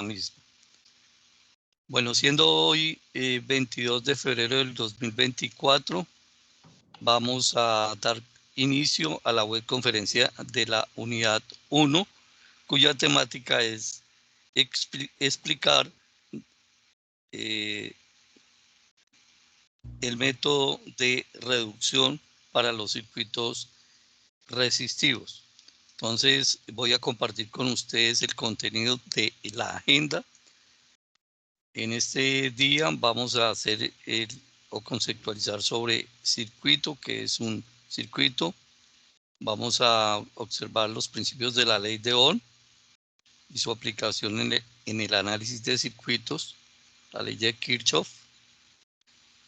misma. Bueno, siendo hoy 22 de febrero del 2024, vamos a dar inicio a la webconferencia de la unidad 1, cuya temática es explicar el método de reducción para los circuitos resistivos. Entonces voy a compartir con ustedes el contenido de la agenda. En este día vamos a hacer o conceptualizar sobre circuito, que es un circuito. Vamos a observar los principios de la ley de Ohm y su aplicación en el análisis de circuitos, la ley de Kirchhoff,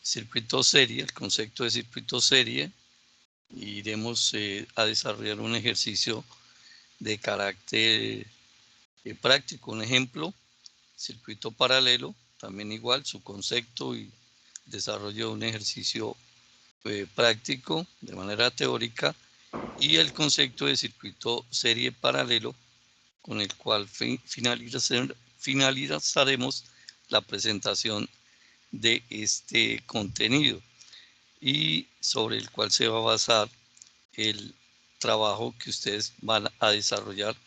circuito serie, el concepto de circuito serie. Iremos a desarrollar un ejercicio de carácter práctico, un ejemplo, circuito paralelo, también igual, su concepto y desarrollo de un ejercicio práctico de manera teórica, y el concepto de circuito serie paralelo, con el cual finalizaremos la presentación de este contenido y sobre el cual se va a basar el trabajo que ustedes van a desarrollar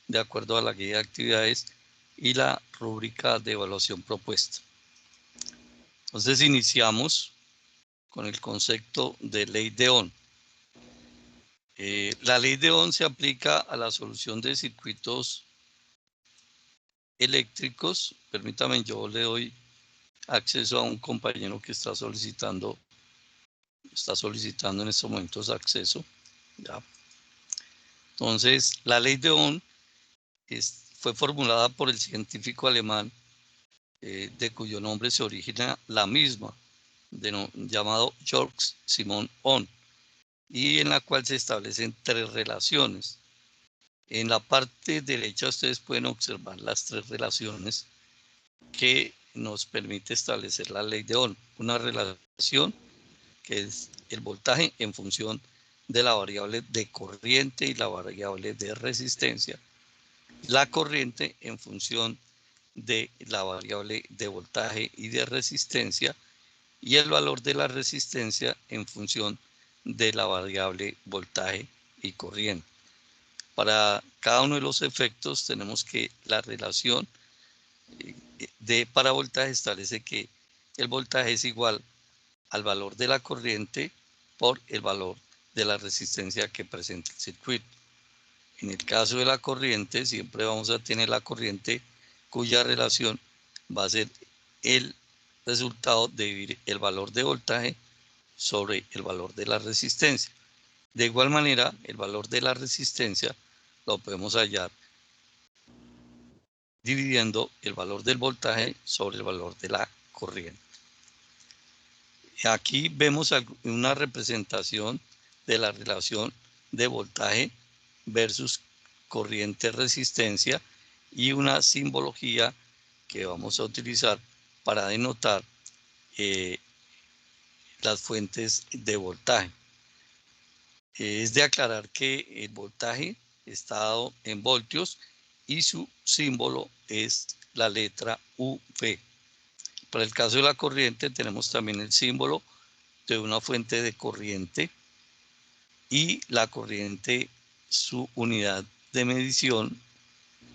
de acuerdo a la guía de actividades y la rúbrica de evaluación propuesta. Entonces iniciamos con el concepto de ley de Ohm. La ley de Ohm se aplica a la solución de circuitos eléctricos. Permítame, yo le doy acceso a un compañero que está solicitando en estos momentos acceso. ¿Ya? Entonces, la ley de Ohm fue formulada por el científico alemán de cuyo nombre se origina la misma, llamado Georg Simon Ohm, y en la cual se establecen tres relaciones. En la parte derecha ustedes pueden observar las tres relaciones que nos permite establecer la ley de Ohm. Una relación que es el voltaje en función de la variable de corriente y la variable de resistencia. La corriente en función de la variable de voltaje y de resistencia, y el valor de la resistencia en función de la variable voltaje y corriente. Para cada uno de los efectos tenemos que la relación de paravoltaje establece que el voltaje es igual al valor de la corriente por el valor de la resistencia que presenta el circuito. En el caso de la corriente, siempre vamos a tener la corriente cuya relación va a ser el resultado de dividir el valor de voltaje sobre el valor de la resistencia. De igual manera, el valor de la resistencia lo podemos hallar dividiendo el valor del voltaje sobre el valor de la corriente. Aquí vemos una representación de la relación de voltaje versus corriente resistencia y una simbología que vamos a utilizar para denotar las fuentes de voltaje. Es de aclarar que el voltaje está dado en voltios y su símbolo es la letra UV. Para el caso de la corriente tenemos también el símbolo de una fuente de corriente, y la corriente, su unidad de medición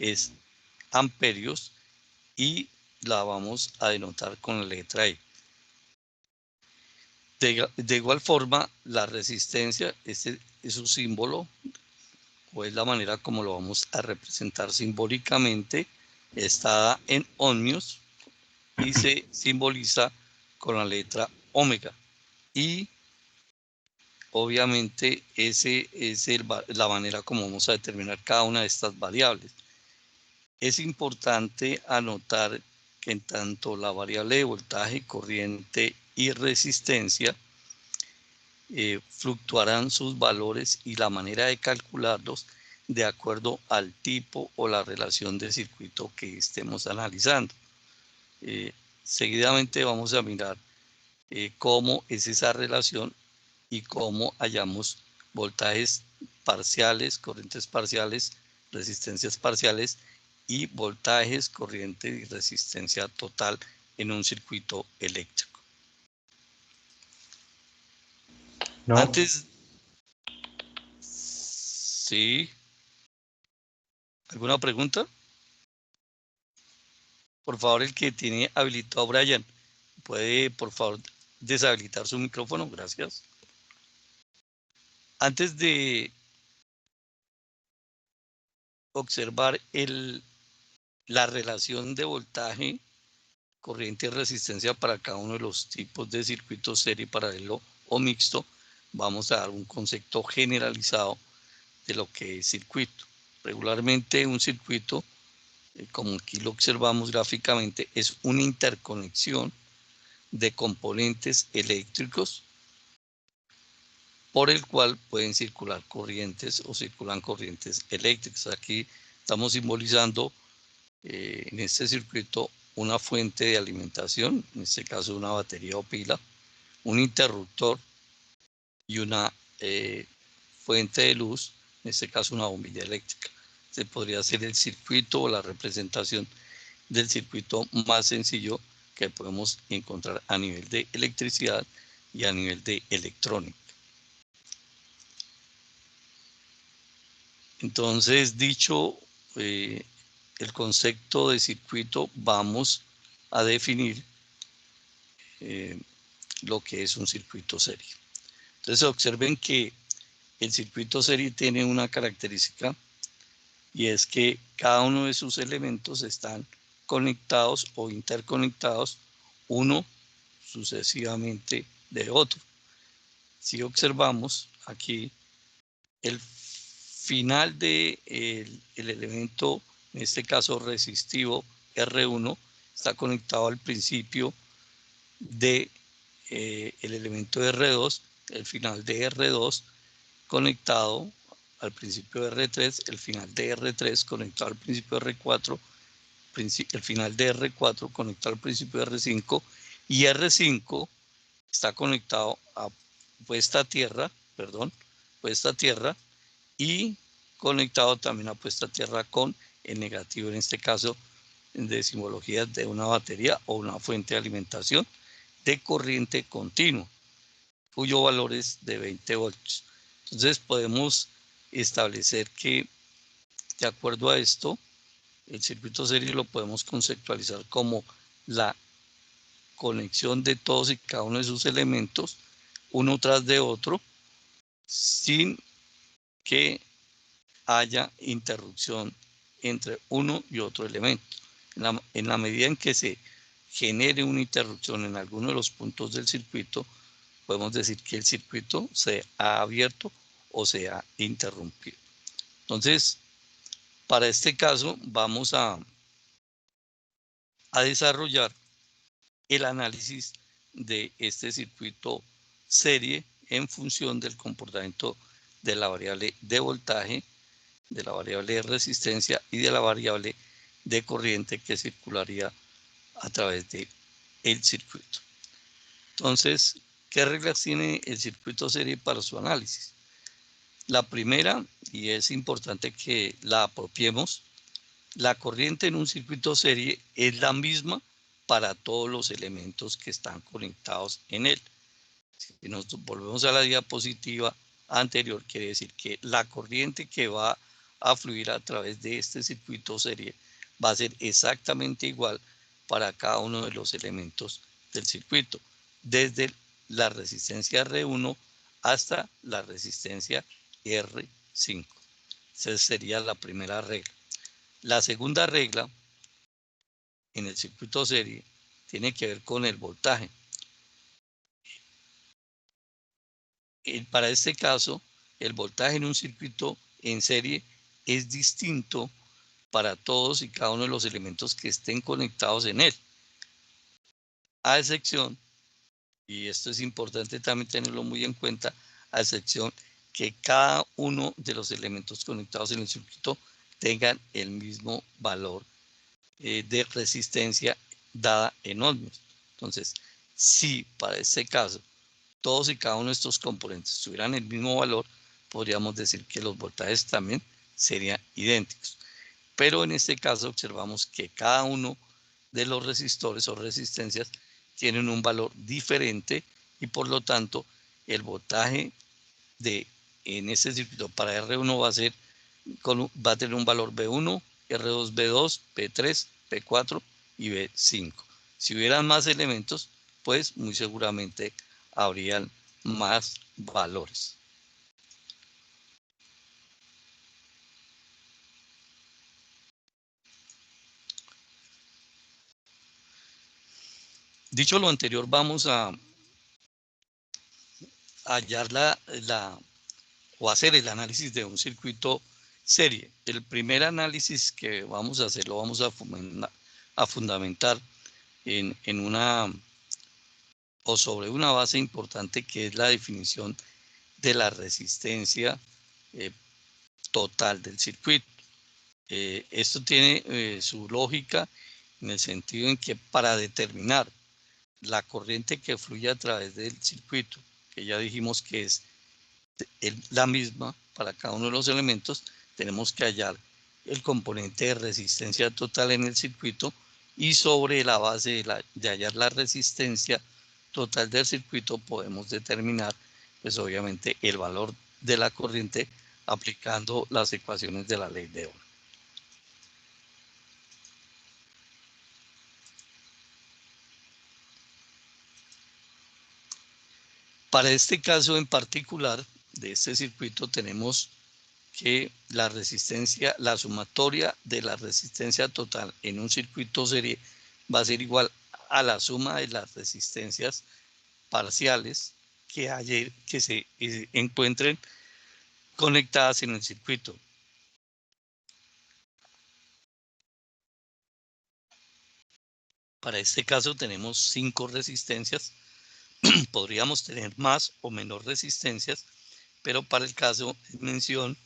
es amperios y la vamos a denotar con la letra E. De igual forma, la resistencia, este es su símbolo, o es la manera como lo vamos a representar simbólicamente, está en ohmios y se simboliza con la letra omega. Y obviamente esa es la manera como vamos a determinar cada una de estas variables. Es importante anotar que en tanto la variable de voltaje, corriente y resistencia fluctuarán sus valores y la manera de calcularlos de acuerdo al tipo o la relación de circuito que estemos analizando. Seguidamente vamos a mirar cómo es esa relación y cómo hallamos voltajes parciales, corrientes parciales, resistencias parciales y voltajes, corriente y resistencia total en un circuito eléctrico. No. Antes, sí, ¿alguna pregunta? Por favor, el que tiene habilitado a Brian, ¿puede por favor deshabilitar su micrófono? Gracias. Antes de observar la relación de voltaje, corriente y resistencia para cada uno de los tipos de circuitos serie, paralelo o mixto, vamos a dar un concepto generalizado de lo que es circuito. Regularmente un circuito, como aquí lo observamos gráficamente, es una interconexión de componentes eléctricos por el cual pueden circular corrientes o circulan corrientes eléctricas. Aquí estamos simbolizando en este circuito una fuente de alimentación, en este caso una batería o pila, un interruptor y una fuente de luz, en este caso una bombilla eléctrica. Se podría hacer el circuito o la representación del circuito más sencillo que podemos encontrar a nivel de electricidad y a nivel de electrónica. Entonces, dicho el concepto de circuito, vamos a definir lo que es un circuito serie. Entonces, observen que el circuito serie tiene una característica y es que cada uno de sus elementos están conectados o interconectados uno sucesivamente de otro. Si observamos aquí el final de el elemento, en este caso resistivo R1, está conectado al principio de el elemento R2, el final de R2 conectado al principio de R3, el final de R3 conectado al principio de R4, el final de R4 conectado al principio de R5 y R5 está conectado a puesta a tierra y conectado también a puesta a tierra con el negativo, en este caso de simbología de una batería o una fuente de alimentación de corriente continua, cuyo valor es de 20 voltios. Entonces podemos establecer que de acuerdo a esto, el circuito serie lo podemos conceptualizar como la conexión de todos y cada uno de sus elementos, uno tras de otro, sin que haya interrupción entre uno y otro elemento. En la medida en que se genere una interrupción en alguno de los puntos del circuito, podemos decir que el circuito se ha abierto o se ha interrumpido. Entonces, para este caso vamos a desarrollar el análisis de este circuito serie en función del comportamiento de la variable de voltaje, de la variable de resistencia y de la variable de corriente que circularía a través del circuito. Entonces, ¿qué reglas tiene el circuito serie para su análisis? La primera, y es importante que la apropiemos, la corriente en un circuito serie es la misma para todos los elementos que están conectados en él. Si nos volvemos a la diapositiva anterior, quiere decir que la corriente que va a fluir a través de este circuito serie va a ser exactamente igual para cada uno de los elementos del circuito, desde la resistencia R1 hasta la resistencia R5. Esa sería la primera regla. La segunda regla en el circuito serie tiene que ver con el voltaje. Para este caso, el voltaje en un circuito en serie es distinto para todos y cada uno de los elementos que estén conectados en él. A excepción, y esto es importante también tenerlo muy en cuenta, a excepción que cada uno de los elementos conectados en el circuito tengan el mismo valor de resistencia dada en ohmios. Entonces, si para este caso todos y cada uno de estos componentes tuvieran el mismo valor, podríamos decir que los voltajes también serían idénticos. pero en este caso observamos que cada uno de los resistores o resistencias tienen un valor diferente y por lo tanto el voltaje en este circuito para R1 va a tener un valor B1, R2, B2, B3, B4 y B5. Si hubieran más elementos, pues muy seguramente habrían más valores. Dicho lo anterior, vamos a hallar o hacer el análisis de un circuito serie. El primer análisis que vamos a hacer lo vamos a fundamentar en una o sobre una base importante que es la definición de la resistencia total del circuito. Esto tiene su lógica en el sentido en que para determinar la corriente que fluye a través del circuito, que ya dijimos que es la misma para cada uno de los elementos, tenemos que hallar el componente de resistencia total en el circuito y sobre la base de hallar la resistencia total del circuito podemos determinar pues obviamente el valor de la corriente aplicando las ecuaciones de la ley de Ohm. Para este caso en particular de este circuito tenemos que la sumatoria de la resistencia total en un circuito serie va a ser igual a la suma de las resistencias parciales que se encuentren conectadas en el circuito. Para este caso tenemos 5 resistencias. Podríamos tener más o menos resistencias, pero para el caso de mención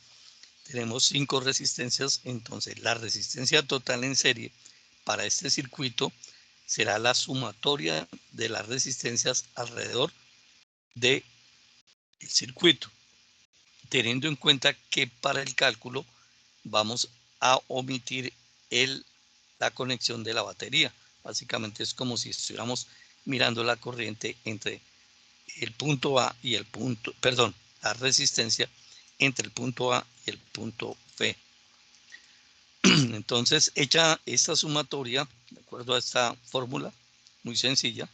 tenemos 5 resistencias. Entonces la resistencia total en serie para este circuito será la sumatoria de las resistencias alrededor del circuito, teniendo en cuenta que para el cálculo vamos a omitir la conexión de la batería. Básicamente es como si estuviéramos mirando la corriente entre el punto A y el punto, perdón, la resistencia entre el punto A y el punto B. Entonces, hecha esta sumatoria, de acuerdo a esta fórmula muy sencilla,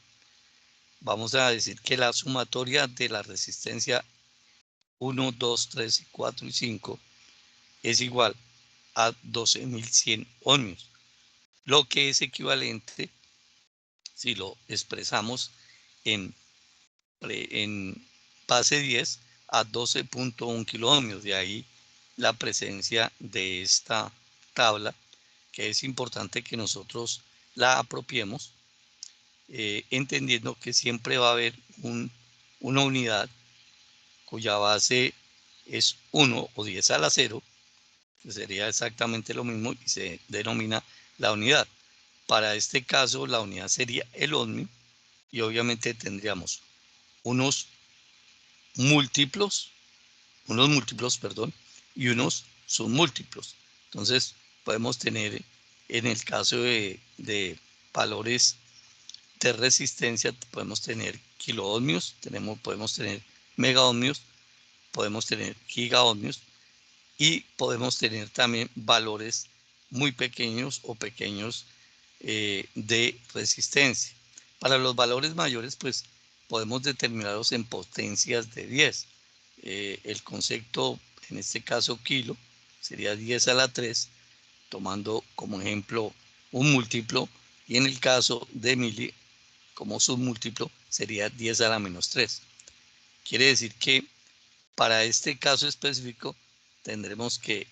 vamos a decir que la sumatoria de la resistencia 1, 2, 3, 4 y 5 es igual a 12.100 ohmios, lo que es equivalente, si lo expresamos en base 10, a 12.1 kiloohmios. De ahí la presencia de esta tabla, que es importante que nosotros la apropiemos, entendiendo que siempre va a haber una unidad cuya base es 1 o 10 a la 0, que sería exactamente lo mismo y se denomina la unidad. Para este caso, la unidad sería el ohmio y obviamente tendríamos unos múltiplos, y unos submúltiplos. Entonces, podemos tener, en el caso de valores de resistencia, podemos tener kiloohmios, podemos tener megaohmios, podemos tener gigaohmios y podemos tener también valores muy pequeños o pequeños de resistencia. Para los valores mayores, pues podemos determinarlos en potencias de 10. El concepto, en este caso kilo, sería 10 a la 3, tomando como ejemplo un múltiplo, y en el caso de mili, como submúltiplo, sería 10 a la menos 3. Quiere decir que para este caso específico tendremos que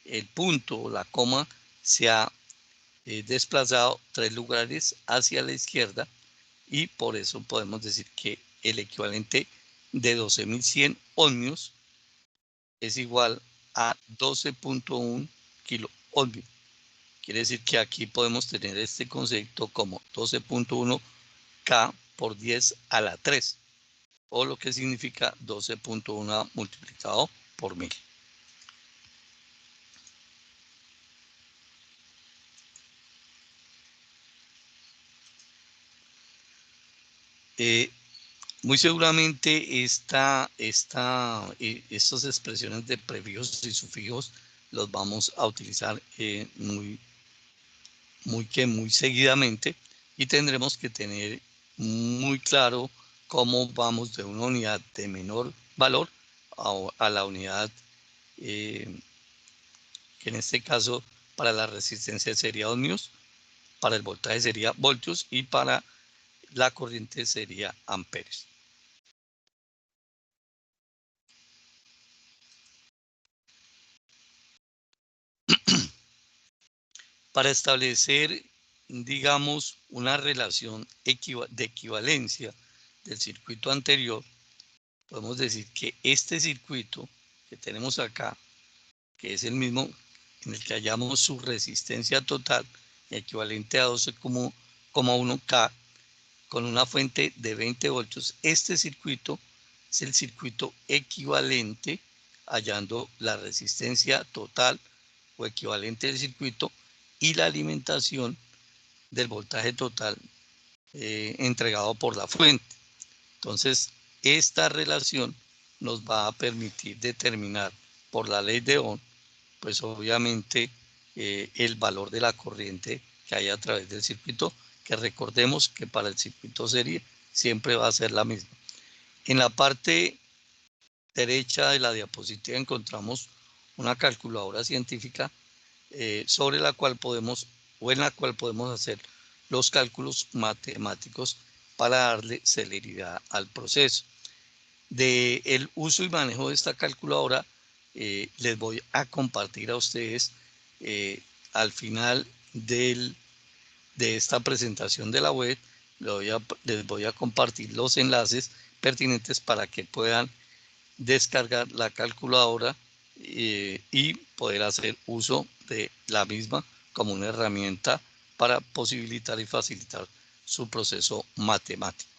el punto o la coma se ha desplazado 3 lugares hacia la izquierda y por eso podemos decir que el equivalente de 12.100 ohmios es igual a 12.1 kiloohmios. Quiere decir que aquí podemos tener este concepto como 12.1 K por 10 a la 3, o lo que significa 12.1 multiplicado por 1000. Muy seguramente estas expresiones de prefijos y sufijos los vamos a utilizar muy seguidamente, y tendremos que tener muy claro cómo vamos de una unidad de menor valor a la unidad que en este caso para la resistencia sería ohmios, para el voltaje sería voltios y para la corriente sería amperes. Para establecer, digamos, una relación de equivalencia del circuito anterior, podemos decir que este circuito que tenemos acá, que es el mismo en el que hallamos su resistencia total, equivalente a 12,1 K, con una fuente de 20 voltios, este circuito es el circuito equivalente, hallando la resistencia total o equivalente del circuito y la alimentación del voltaje total entregado por la fuente. Entonces, esta relación nos va a permitir determinar por la ley de Ohm, pues obviamente el valor de la corriente que hay a través del circuito, que recordemos que para el circuito serie siempre va a ser la misma. En la parte derecha de la diapositiva encontramos una calculadora científica sobre la cual podemos, o en la cual podemos hacer los cálculos matemáticos para darle celeridad al proceso. Del uso y manejo de esta calculadora, les voy a compartir a ustedes al final de esta presentación de la web. Les voy a compartir los enlaces pertinentes para que puedan descargar la calculadora y poder hacer uso de la misma como una herramienta para posibilitar y facilitar su proceso matemático.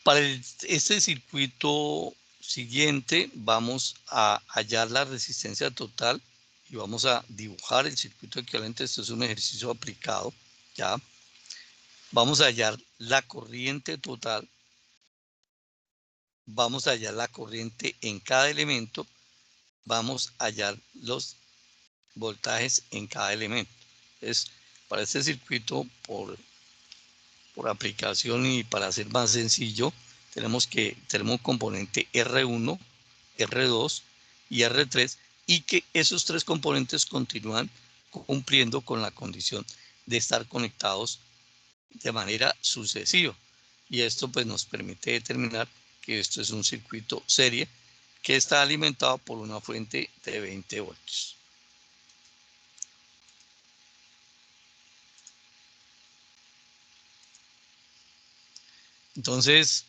Para este circuito siguiente vamos a hallar la resistencia total y vamos a dibujar el circuito equivalente. Esto es un ejercicio aplicado, ¿ya? Vamos a hallar la corriente total, vamos a hallar la corriente en cada elemento, vamos a hallar los voltajes en cada elemento. Entonces, para este circuito, por aplicación y para hacer más sencillo, tenemos un componente R1, R2 y R3, y que esos tres componentes continúan cumpliendo con la condición de estar conectados de manera sucesiva. Y esto pues nos permite determinar que esto es un circuito serie que está alimentado por una fuente de 20 voltios. Entonces,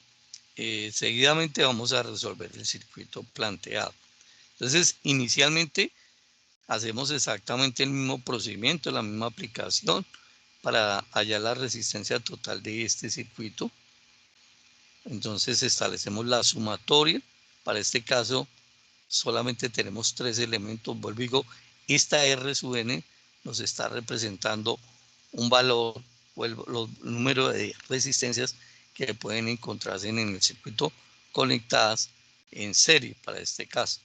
seguidamente vamos a resolver el circuito planteado. Entonces, inicialmente hacemos exactamente el mismo procedimiento, la misma aplicación para hallar la resistencia total de este circuito. Entonces, establecemos la sumatoria. Para este caso, solamente tenemos tres elementos. Vuelvo y digo, esta R sub n nos está representando un valor o el número de resistencias que pueden encontrarse en el circuito conectadas en serie para este caso.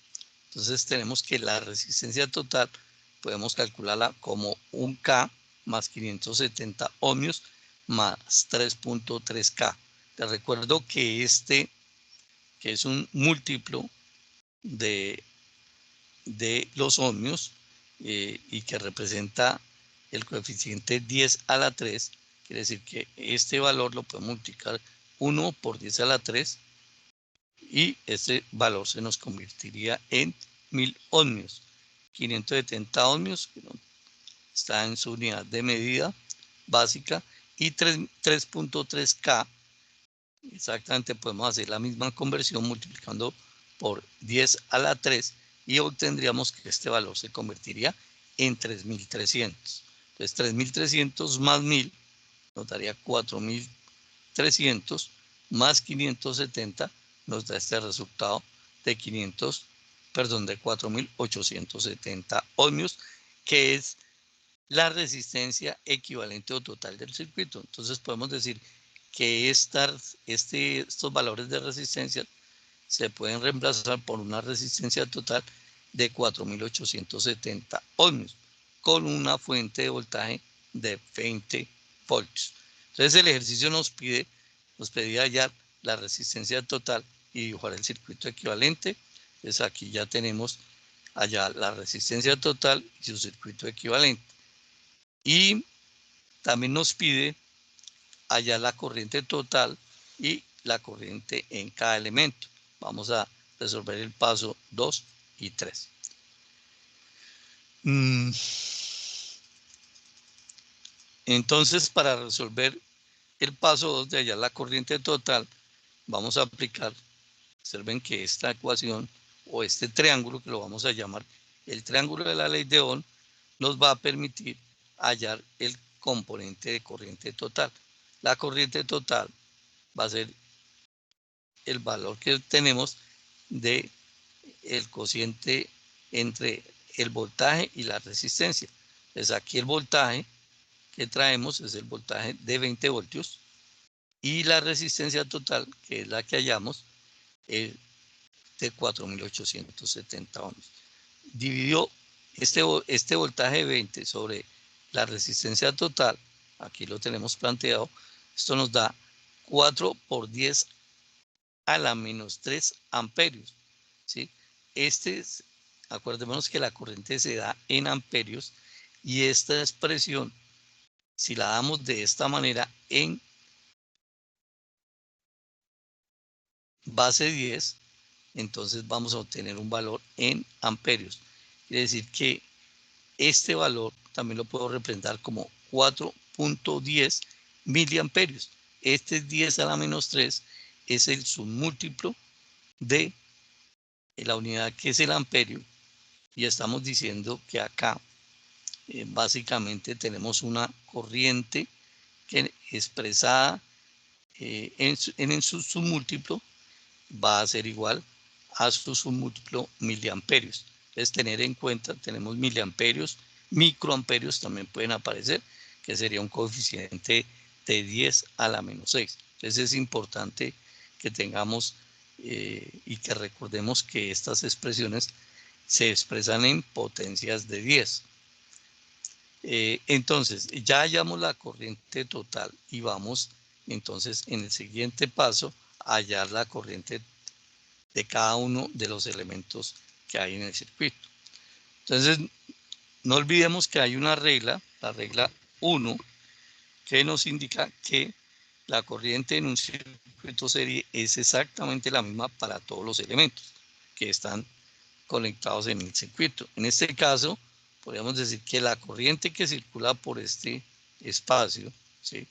Entonces tenemos que la resistencia total podemos calcularla como 1K más 570 ohmios más 3.3K. Te recuerdo que que es un múltiplo de los ohmios y que representa el coeficiente 10 a la 3, quiere decir que este valor lo podemos multiplicar 1 por 10 a la 3 y este valor se nos convertiría en 1000 ohmios. 570 ohmios está en su unidad de medida básica y 3.3K. Exactamente, podemos hacer la misma conversión multiplicando por 10 a la 3 y obtendríamos que este valor se convertiría en 3300. Entonces 3300 más 1000 nos daría 4300 más 570 nos da este resultado de 4870 ohmios, que es la resistencia equivalente o total del circuito. Entonces podemos decir que estos valores de resistencia se pueden reemplazar por una resistencia total de 4.870 ohmios con una fuente de voltaje de 20 voltios. Entonces el ejercicio nos pedía hallar la resistencia total y dibujar el circuito equivalente. Entonces aquí ya tenemos allá la resistencia total y su circuito equivalente. Y también nos pide hallar la corriente total y la corriente en cada elemento. Vamos a resolver el paso 2 y 3. Entonces, para resolver el paso 2 de hallar la corriente total, vamos a aplicar, observen que esta ecuación o este triángulo, que lo vamos a llamar el triángulo de la ley de Ohm, nos va a permitir hallar el componente de corriente total. La corriente total va a ser el valor que tenemos de el cociente entre el voltaje y la resistencia. Entonces aquí el voltaje que traemos es el voltaje de 20 voltios y la resistencia total, que es la que hallamos, es de 4.870 ohms. Dividió este voltaje de 20 sobre la resistencia total, aquí lo tenemos planteado, esto nos da 4 por 10 a la menos 3 amperios. ¿Sí? Acordémonos que la corriente se da en amperios y esta expresión, si la damos de esta manera en base 10, entonces vamos a obtener un valor en amperios. Quiere decir que este valor también lo puedo representar como 4.10 miliamperios. Este 10 a la menos 3 es el submúltiplo de la unidad que es el amperio. Y estamos diciendo que acá básicamente tenemos una corriente que expresada en su submúltiplo va a ser igual a su submúltiplo miliamperios. Es tener en cuenta, tenemos miliamperios, microamperios también pueden aparecer, que sería un coeficiente de 10 a la menos 6. Entonces es importante que tengamos y que recordemos que estas expresiones se expresan en potencias de 10. Entonces, ya hallamos la corriente total y vamos entonces en el siguiente paso a hallar la corriente de cada uno de los elementos que hay en el circuito. Entonces, no olvidemos que hay una regla, la regla 1, que nos indica que la corriente en un circuito serie es exactamente la misma para todos los elementos que están conectados en el circuito. En este caso, podríamos decir que la corriente que circula por este espacio, ¿sí?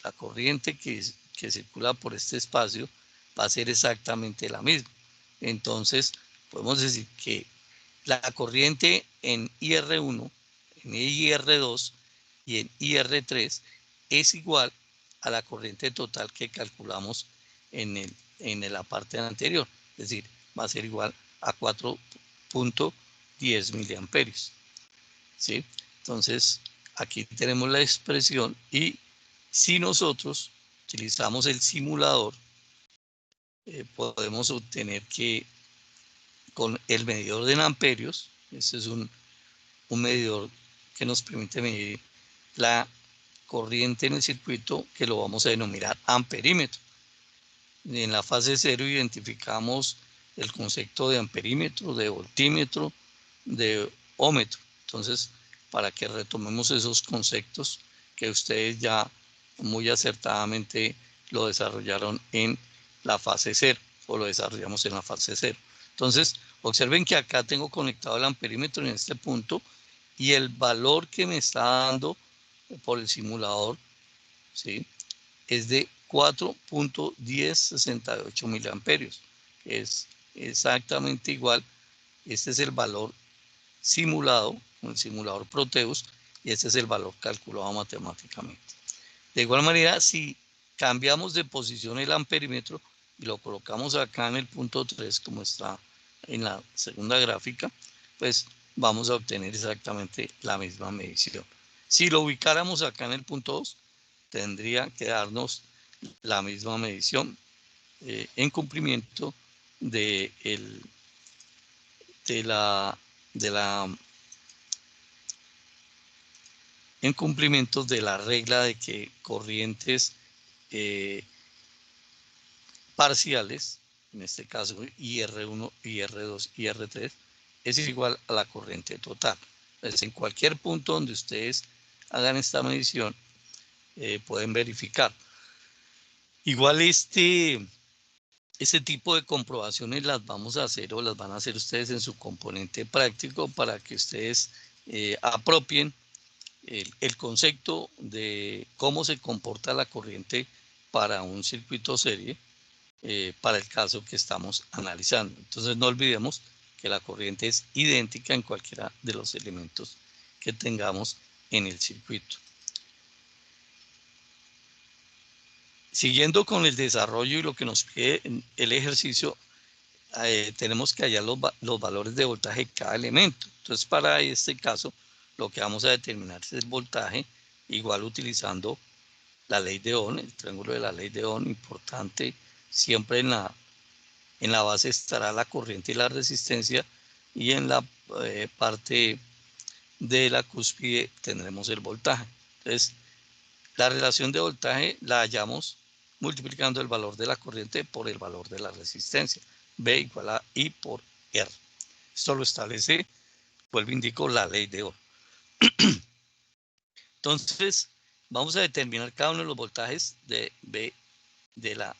La corriente que circula por este espacio va a ser exactamente la misma. Entonces, podemos decir que la corriente en IR1, en IR2 y en IR3 es igual a la corriente total que calculamos en la parte anterior. Es decir, va a ser igual a 4.10 miliamperios. ¿Sí? Entonces, aquí tenemos la expresión y si nosotros utilizamos el simulador, podemos obtener que con el medidor de amperios, este es un medidor que nos permite medir la corriente en el circuito, que lo vamos a denominar amperímetro. En la fase 0 identificamos el concepto de amperímetro, de voltímetro, de ómetro. Entonces, para que retomemos esos conceptos que ustedes ya muy acertadamente lo desarrollaron en la fase 0 o lo desarrollamos en la fase 0. Entonces, observen que acá tengo conectado el amperímetro en este punto y el valor que me está dando por el simulador, ¿sí?, es de 4.1068 miliamperios, que es exactamente igual. Este es el valor simulado con el simulador Proteus y este es el valor calculado matemáticamente. De igual manera, si cambiamos de posición el amperímetro y lo colocamos acá en el punto 3, como está en la segunda gráfica, pues vamos a obtener exactamente la misma medición. Si lo ubicáramos acá en el punto 2, tendría que darnos la misma medición en cumplimiento de, en cumplimiento de la regla de que corrientes parciales, en este caso IR1, IR2 y IR3, es igual a la corriente total. Entonces, en cualquier punto donde ustedes hagan esta medición, pueden verificar. Igual este tipo de comprobaciones las vamos a hacer o las van a hacer ustedes en su componente práctico para que ustedes apropien el concepto de cómo se comporta la corriente para un circuito serie para el caso que estamos analizando. Entonces no olvidemos que la corriente es idéntica en cualquiera de los elementos que tengamos en el circuito. Siguiendo con el desarrollo y lo que nos pide el ejercicio, tenemos que hallar los valores de voltaje de cada elemento. Entonces, para este caso, lo que vamos a determinar es el voltaje, igual utilizando la ley de Ohm, el triángulo de la ley de Ohm, importante. Siempre en la base estará la corriente y la resistencia, y en la parte de la cúspide tendremos el voltaje. Entonces, la relación de voltaje la hallamos multiplicando el valor de la corriente por el valor de la resistencia. B igual a I por R. Esto lo establece, vuelvo a indico, la ley de Ohm. Entonces, vamos a determinar cada uno de los voltajes de B, de la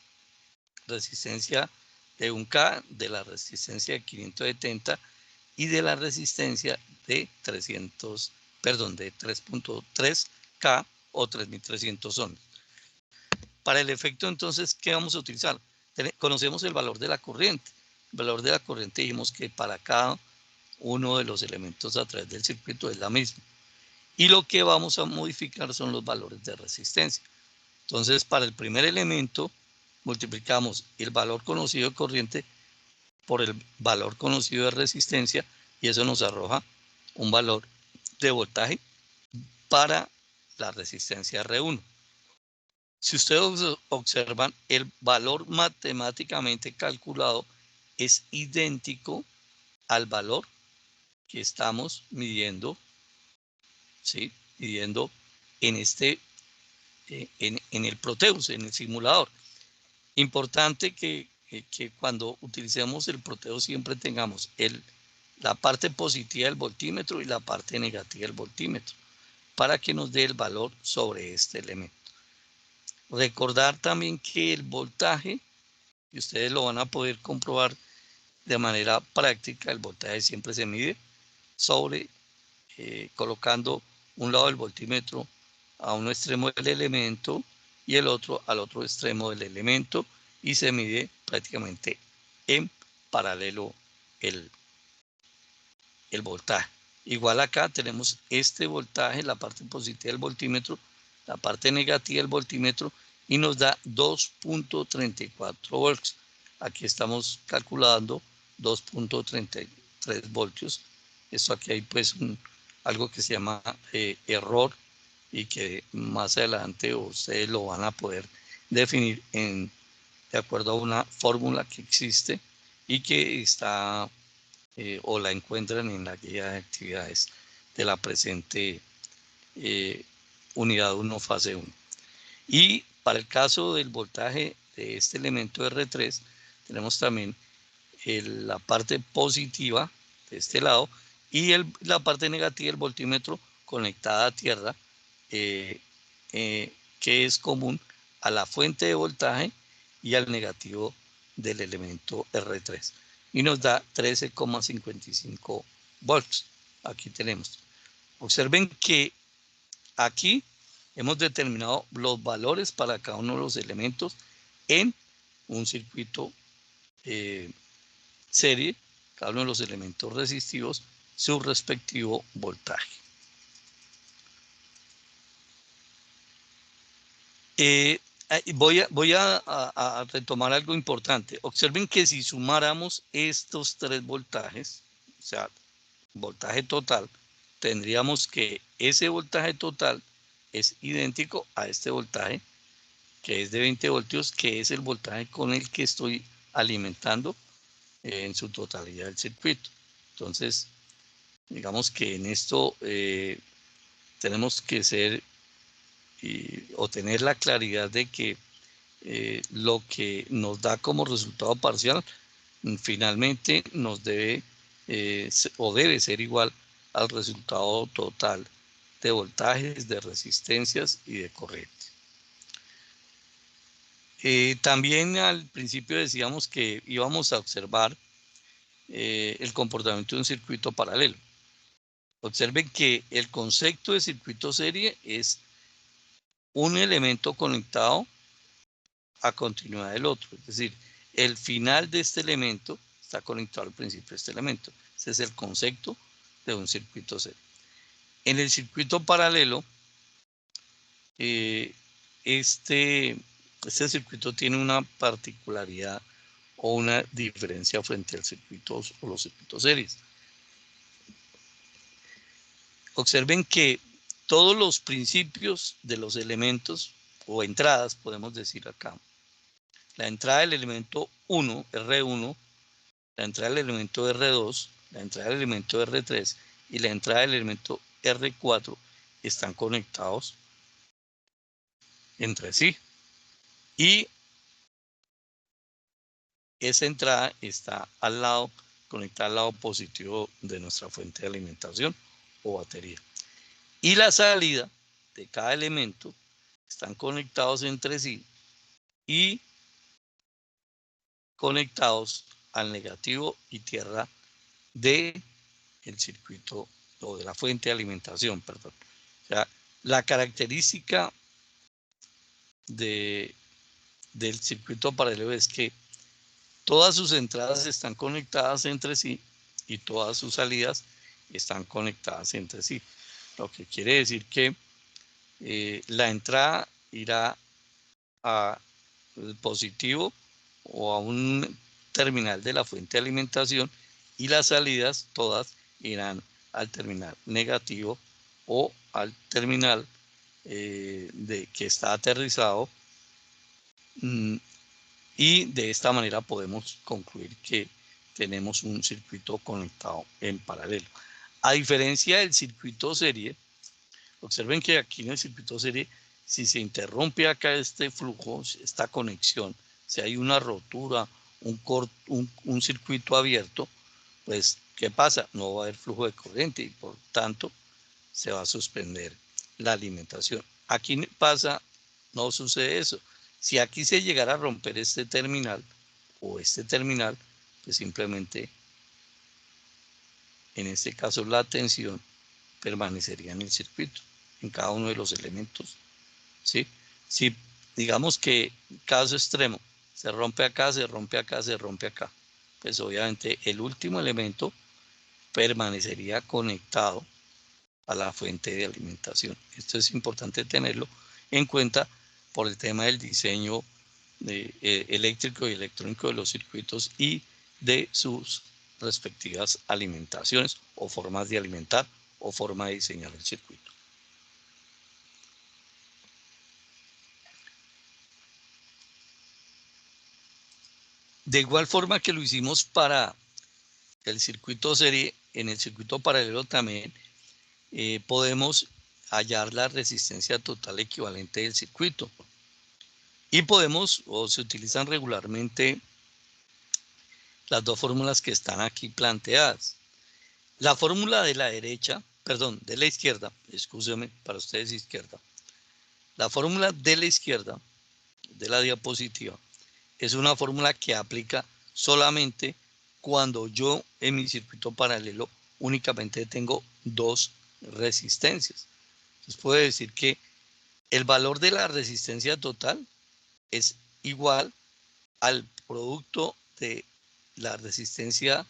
resistencia de 1K, de la resistencia de 570 y de la resistencia de 3.3K o 3300 ohms. Para el efecto, entonces, ¿qué vamos a utilizar? Conocemos el valor de la corriente. El valor de la corriente dijimos que para cada uno de los elementos a través del circuito es la misma. Y lo que vamos a modificar son los valores de resistencia. Entonces, para el primer elemento, multiplicamos el valor conocido de corriente por el valor conocido de resistencia, y eso nos arroja un valor de voltaje para la resistencia R1. Si ustedes observan, el valor matemáticamente calculado es idéntico al valor que estamos midiendo, ¿sí? Midiendo en en el Proteus, en el simulador. Importante que cuando utilicemos el Proteus siempre tengamos la parte positiva del voltímetro y la parte negativa del voltímetro para que nos dé el valor sobre este elemento. Recordar también que el voltaje, y ustedes lo van a poder comprobar de manera práctica, el voltaje siempre se mide sobre colocando un lado del voltímetro a un extremo del elemento y el otro al otro extremo del elemento, y se mide prácticamente en paralelo el voltaje. Igual acá tenemos este voltaje, la parte positiva del voltímetro, la parte negativa del voltímetro, y nos da 2.34 volts. Aquí estamos calculando 2.33 voltios. Esto aquí hay pues algo que se llama error, y que más adelante ustedes lo van a poder definir de acuerdo a una fórmula que existe y que está o la encuentran en la guía de actividades de la presente unidad 1, fase 1. Y para el caso del voltaje de este elemento R3, tenemos también la parte positiva de este lado y la parte negativa del voltímetro conectada a tierra, que es común a la fuente de voltaje y al negativo del elemento R3. Y nos da 13,55 volts. Aquí tenemos. Observen que aquí hemos determinado los valores para cada uno de los elementos en un circuito serie, cada uno de los elementos resistivos, su respectivo voltaje. Voy a retomar algo importante. Observen que si sumáramos estos tres voltajes, o sea, voltaje total, tendríamos que ese voltaje total es idéntico a este voltaje, que es de 20 voltios, que es el voltaje con el que estoy alimentando en su totalidad el circuito. Entonces, digamos que en esto tenemos que ser o tener la claridad de que lo que nos da como resultado parcial finalmente nos debe o debe ser igual al resultado total de voltajes, de resistencias y de corriente. También al principio decíamos que íbamos a observar el comportamiento de un circuito paralelo. Observen que el concepto de circuito serie es un elemento conectado a continuidad del otro. Es decir, el final de este elemento está conectado al principio de este elemento. Ese es el concepto de un circuito serie. En el circuito paralelo, este circuito tiene una particularidad o una diferencia frente al circuito o los circuitos series. Observen que todos los principios de los elementos o entradas, podemos decir acá, la entrada del elemento 1, R1, la entrada del elemento R2, la entrada del elemento R3 y la entrada del elemento R4 están conectados entre sí. Y esa entrada está al lado, conectada al lado positivo de nuestra fuente de alimentación o batería. Y la salida de cada elemento están conectados entre sí y conectados al negativo y tierra del circuito o de la fuente de alimentación, perdón. O sea, la característica del circuito paralelo es que todas sus entradas están conectadas entre sí y todas sus salidas están conectadas entre sí. Lo que quiere decir que la entrada irá al positivo o a un terminal de la fuente de alimentación y las salidas todas irán al terminal negativo o al terminal que está aterrizado, y de esta manera podemos concluir que tenemos un circuito conectado en paralelo. A diferencia del circuito serie, observen que aquí en el circuito serie, si se interrumpe acá este flujo, esta conexión, si hay una rotura, un circuito abierto, pues, ¿qué pasa? No va a haber flujo de corriente y por tanto se va a suspender la alimentación. Aquí pasa, no sucede eso. Si aquí se llegara a romper este terminal o este terminal, pues simplemente en este caso la tensión permanecería en el circuito, en cada uno de los elementos, ¿sí? Si digamos que caso extremo, se rompe acá, se rompe acá, se rompe acá, pues obviamente el último elemento permanecería conectado a la fuente de alimentación. Esto es importante tenerlo en cuenta por el tema del diseño eléctrico y electrónico de los circuitos y de sus respectivas alimentaciones o formas de alimentar o forma de diseñar el circuito. De igual forma que lo hicimos para el circuito serie, en el circuito paralelo también podemos hallar la resistencia total equivalente del circuito. Y podemos, o se utilizan regularmente, las dos fórmulas que están aquí planteadas. La fórmula de la derecha, perdón, de la izquierda, excúsenme, para ustedes izquierda. La fórmula de la izquierda, de la diapositiva, es una fórmula que aplica solamente cuando yo en mi circuito paralelo únicamente tengo dos resistencias. Entonces puedo decir que el valor de la resistencia total es igual al producto de la resistencia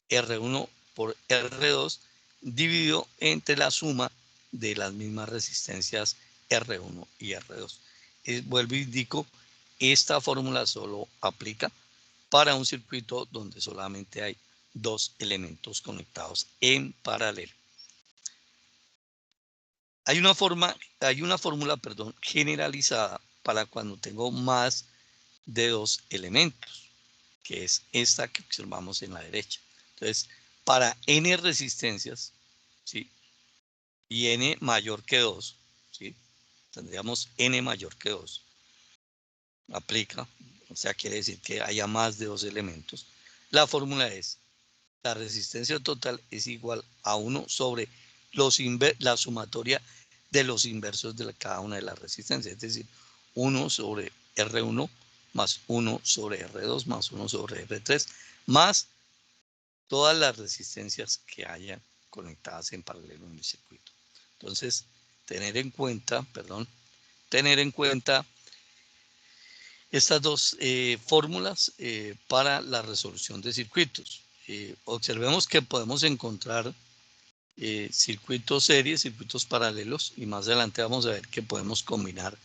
R1 por R2 dividido entre la suma de las mismas resistencias R1 y R2. Vuelvo y indico, esta fórmula solo aplica para un circuito donde solamente hay dos elementos conectados en paralelo. Hay una fórmula, generalizada para cuando tengo más de dos elementos, que es esta que observamos en la derecha. Entonces, para n resistencias, ¿sí? Y n mayor que 2, ¿sí? Tendríamos n mayor que 2. Aplica, o sea, quiere decir que haya más de dos elementos. La fórmula es, la resistencia total es igual a 1 sobre la sumatoria de los inversos de cada una de las resistencias, es decir, 1 sobre R1 más 1 sobre R2 más 1 sobre R3 más todas las resistencias que hayan conectadas en paralelo en el circuito. Entonces, tener en cuenta estas dos fórmulas para la resolución de circuitos. Observemos que podemos encontrar circuitos series, circuitos paralelos, y más adelante vamos a ver que podemos combinar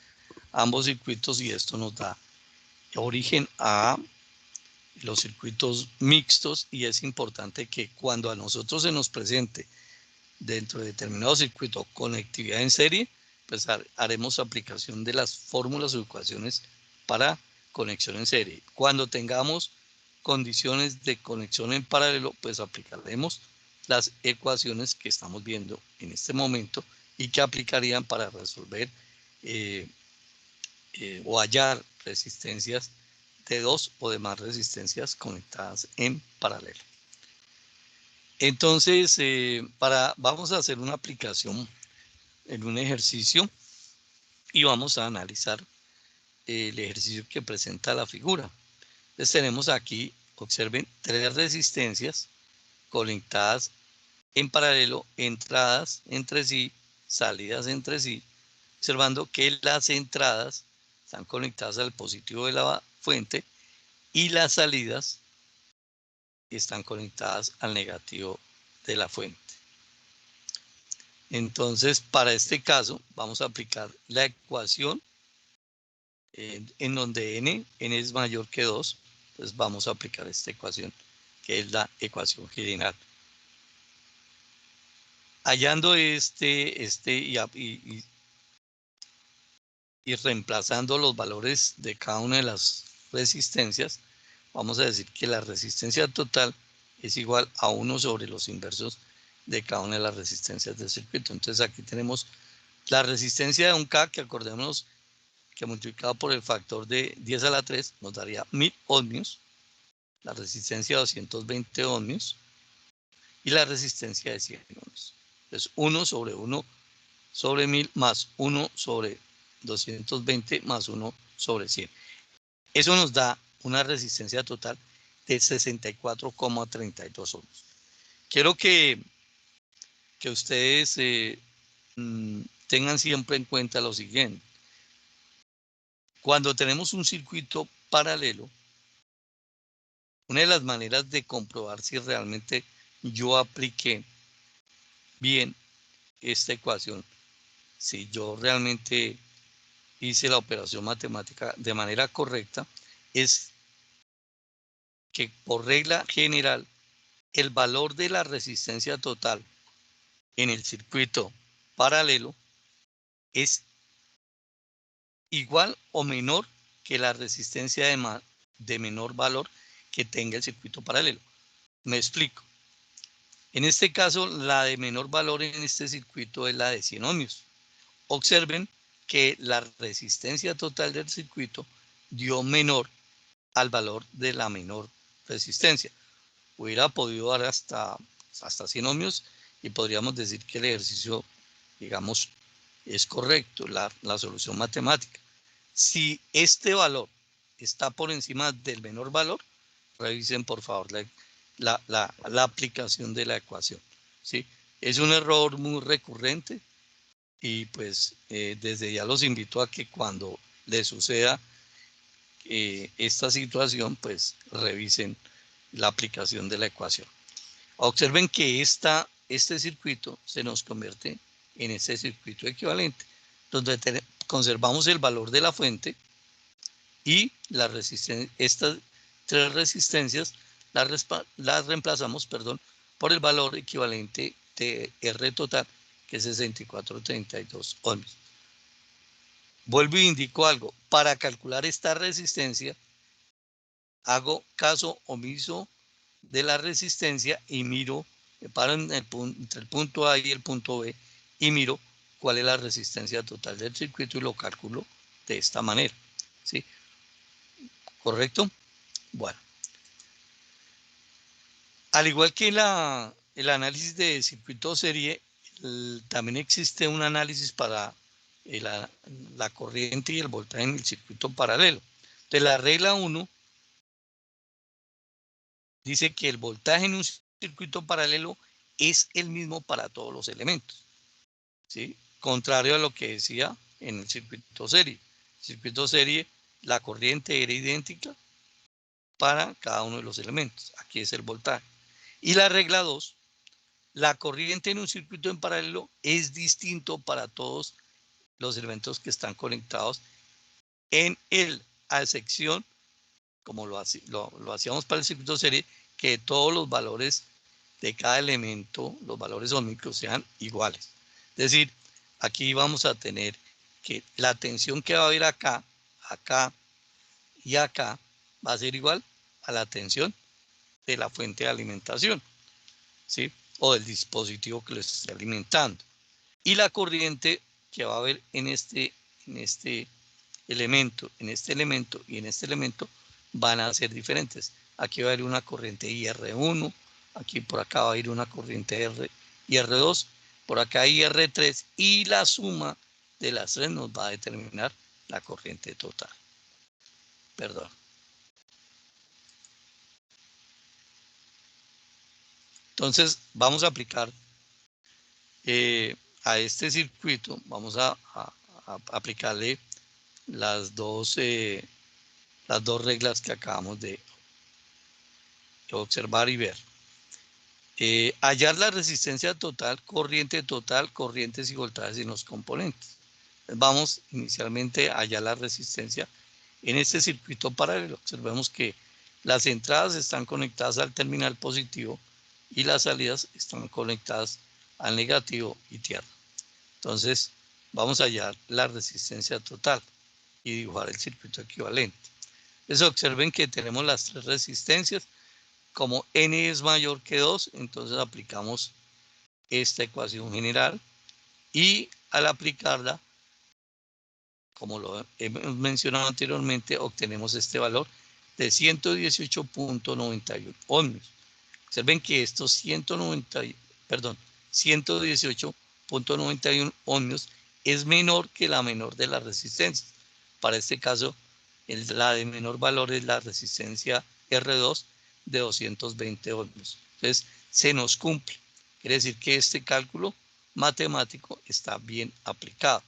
ambos circuitos y esto nos da origen a los circuitos mixtos, y es importante que cuando a nosotros se nos presente dentro de determinado circuito conectividad en serie, pues haremos aplicación de las fórmulas o ecuaciones para conexión en serie. Cuando tengamos condiciones de conexión en paralelo, pues aplicaremos las ecuaciones que estamos viendo en este momento y que aplicarían para resolver o hallar resistencias de dos o de más resistencias conectadas en paralelo. Entonces, vamos a hacer una aplicación en un ejercicio y vamos a analizar el ejercicio que presenta la figura. Entonces tenemos aquí, observen, tres resistencias conectadas en paralelo, entradas entre sí, salidas entre sí, observando que las entradas están conectadas al positivo de la fuente y las salidas están conectadas al negativo de la fuente. Entonces, para este caso, vamos a aplicar la ecuación en donde n es mayor que 2. Entonces, vamos a aplicar esta ecuación, que es la ecuación general. Hallando y reemplazando los valores de cada una de las resistencias, vamos a decir que la resistencia total es igual a 1 sobre los inversos de cada una de las resistencias del circuito. Entonces aquí tenemos la resistencia de un K, que acordémonos que multiplicado por el factor de 10 a la 3 nos daría 1000 ohmios, la resistencia de 220 ohmios y la resistencia de 100 ohmios. Entonces 1 sobre 1 sobre 1000 más 1 sobre 220 más 1 sobre 100. Eso nos da una resistencia total de 64,32 ohmios. Quiero que ustedes tengan siempre en cuenta lo siguiente. Cuando tenemos un circuito paralelo, una de las maneras de comprobar si realmente yo apliqué bien esta ecuación, si yo realmente hice la operación matemática de manera correcta, es que por regla general el valor de la resistencia total en el circuito paralelo es igual o menor que la resistencia de menor valor que tenga el circuito paralelo. Me explico. En este caso, la de menor valor en este circuito es la de 100 ohmios. Observen que la resistencia total del circuito dio menor al valor de la menor resistencia. Hubiera podido dar hasta 100 ohmios y podríamos decir que el ejercicio, digamos, es correcto, la solución matemática. Si este valor está por encima del menor valor, revisen por favor la aplicación de la ecuación, ¿sí? Es un error muy recurrente y pues desde ya los invito a que cuando les suceda esta situación, pues revisen la aplicación de la ecuación. Observen que este circuito se nos convierte en este circuito equivalente, donde conservamos el valor de la fuente y estas tres resistencias las reemplazamos, perdón, por el valor equivalente de R total, que es 6432 ohmios. Vuelvo y indico algo. Para calcular esta resistencia, hago caso omiso de la resistencia y miro, me paro entre el punto A y el punto B y miro cuál es la resistencia total del circuito y lo calculo de esta manera. ¿Sí? ¿Correcto? Bueno. Al igual que el análisis de circuito serie, también existe un análisis para la corriente y el voltaje en el circuito paralelo. De la regla 1 dice que el voltaje en un circuito paralelo es el mismo para todos los elementos, ¿sí? Contrario a lo que decía en el circuito serie. El circuito serie, la corriente era idéntica para cada uno de los elementos. Aquí es el voltaje. Y la regla 2, la corriente en un circuito en paralelo es distinto para todos los elementos que están conectados a excepción, como lo hacíamos para el circuito serie, que todos los valores de cada elemento, los valores óhmicos, sean iguales. Es decir, aquí vamos a tener que la tensión que va a haber acá, acá y acá va a ser igual a la tensión de la fuente de alimentación, ¿sí? O del dispositivo que lo esté alimentando. Y la corriente que va a haber en este elemento y en este elemento van a ser diferentes. Aquí va a haber una corriente IR1, aquí por acá va a ir una corriente IR2, por acá IR3 y la suma de las tres nos va a determinar la corriente total. Perdón. Entonces vamos a aplicar a este circuito, vamos a aplicarle las dos reglas que acabamos de observar y ver. Hallar la resistencia total, corrientes y voltajes en los componentes. Vamos inicialmente a hallar la resistencia en este circuito paralelo. Observemos que las entradas están conectadas al terminal positivo y las salidas están conectadas al negativo y tierra. Entonces, vamos a hallar la resistencia total y dibujar el circuito equivalente. Entonces, observen que tenemos las tres resistencias. Como n es mayor que 2, entonces aplicamos esta ecuación general y al aplicarla, como lo hemos mencionado anteriormente, obtenemos este valor de 118.91 ohmios. Observen que estos 118.91 ohmios es menor que la menor de las resistencias. Para este caso, la de menor valor es la resistencia R2 de 220 ohmios. Entonces, se nos cumple. Quiere decir que este cálculo matemático está bien aplicado.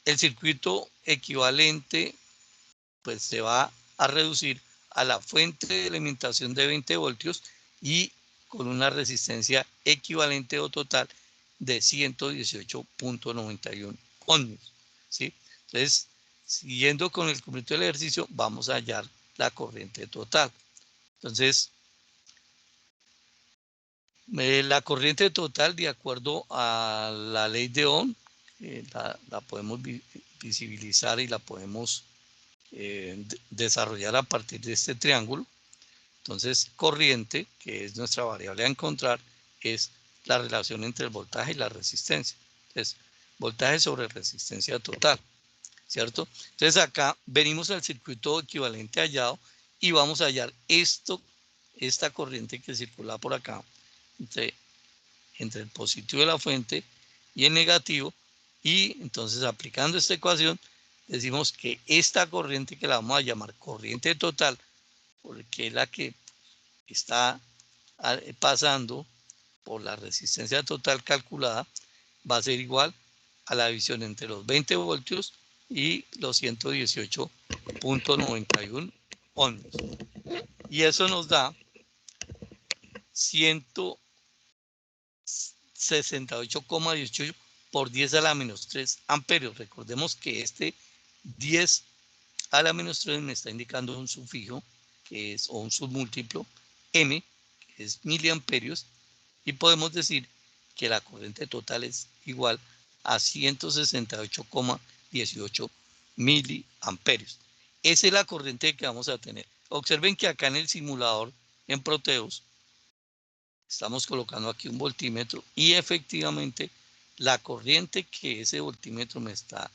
El circuito equivalente pues se va a reducir a la fuente de alimentación de 20 voltios y con una resistencia equivalente o total de 118.91 ohmios, ¿sí? Entonces, siguiendo con el cumplimiento del ejercicio, vamos a hallar la corriente total. Entonces, la corriente total, de acuerdo a la ley de Ohm, la podemos visibilizar y la podemos desarrollar a partir de este triángulo. Entonces, corriente, que es nuestra variable a encontrar, es la relación entre el voltaje y la resistencia. Entonces, voltaje sobre resistencia total, ¿cierto? Entonces, acá venimos al circuito equivalente hallado y vamos a hallar esta corriente que circula por acá, entre el positivo de la fuente y el negativo, y entonces aplicando esta ecuación decimos que esta corriente, que la vamos a llamar corriente total, porque es la que está pasando por la resistencia total calculada, va a ser igual a la división entre los 20 voltios y los 118.91 ohmios. Y eso nos da 168,18 por 10 a la menos 3 amperios. Recordemos que este 10 a la menos 3 me está indicando un sufijo, que es, o un submúltiplo, M, que es miliamperios, y podemos decir que la corriente total es igual a 168,18 miliamperios. Esa es la corriente que vamos a tener. Observen que acá en el simulador, en Proteus, estamos colocando aquí un voltímetro y efectivamente la corriente que ese voltímetro me está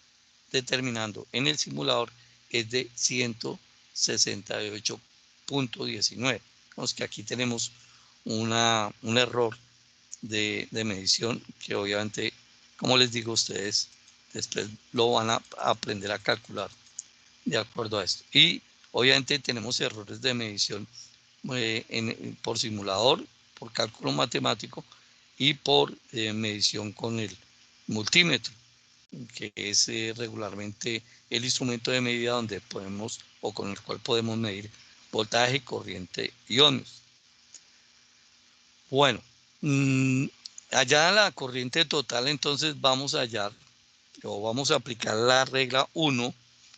determinando en el simulador es de 168,19. Vemos que aquí tenemos un error de medición que obviamente, como les digo, ustedes después lo van a aprender a calcular de acuerdo a esto. Y obviamente tenemos errores de medición por simulador, por cálculo matemático y por medición con el multímetro, que es regularmente el instrumento de medida donde podemos o con el cual podemos medir voltaje, corriente y ohmios. Bueno, allá la corriente total, entonces vamos a hallar o vamos a aplicar la regla 1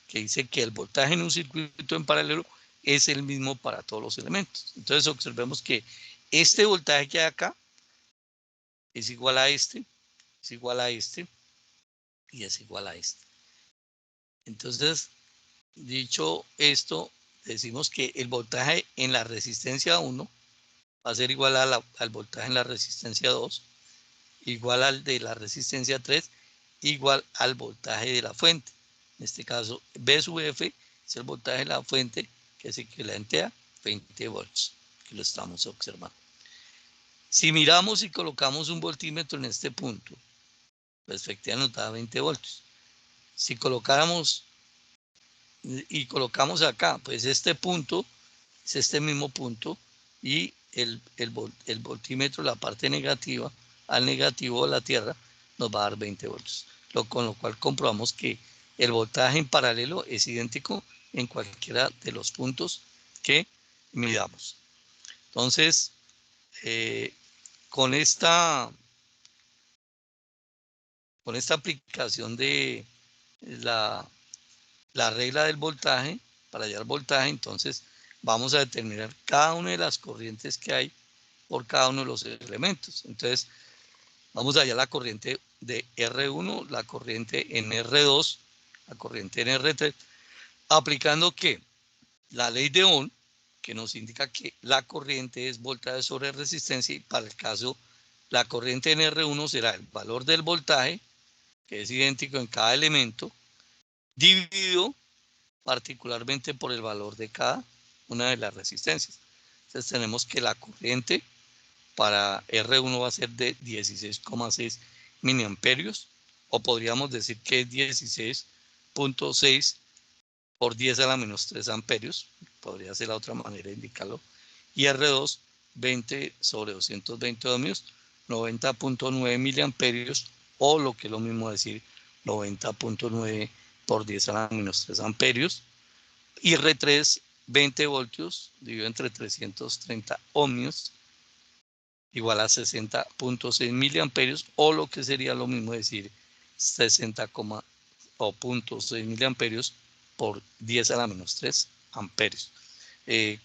que dice que el voltaje en un circuito en paralelo es el mismo para todos los elementos. Entonces observemos que este voltaje que hay acá es igual a este, es igual a este y es igual a este. Entonces, dicho esto, decimos que el voltaje en la resistencia 1 va a ser igual al voltaje en la resistencia 2, igual al de la resistencia 3, igual al voltaje de la fuente. En este caso, B sub F es el voltaje de la fuente, que es equivalente a 20 volts, que lo estamos observando. Si miramos y colocamos un voltímetro en este punto, pues efectivamente nos da 20 voltios. Si colocáramos y colocamos acá, pues este punto es este mismo punto y el voltímetro, la parte negativa, al negativo de la Tierra, nos va a dar 20 voltios. Con lo cual comprobamos que el voltaje en paralelo es idéntico en cualquiera de los puntos que midamos. Entonces, con esta aplicación de la regla del voltaje, para hallar voltaje, entonces vamos a determinar cada una de las corrientes que hay por cada uno de los elementos. Entonces, vamos a hallar la corriente de R1, la corriente en R2, la corriente en R3, aplicando que la ley de Ohm, que nos indica que la corriente es voltaje sobre resistencia, y para el caso, la corriente en R1 será el valor del voltaje, que es idéntico en cada elemento, dividido particularmente por el valor de cada una de las resistencias. Entonces tenemos que la corriente para R1 va a ser de 16,6 miliamperios, o podríamos decir que es 16,6 por 10 a la menos 3 amperios, podría ser la otra manera de indicarlo, y R2, 20 sobre 220 ohmios, 90,9 miliamperios, o lo que es lo mismo decir 90,9 por 10 a la menos 3 amperios, y R3, 20 voltios dividido entre 330 ohmios, igual a 60,6 miliamperios, o lo que sería lo mismo decir 60,6 miliamperios por 10 a la menos 3 amperios.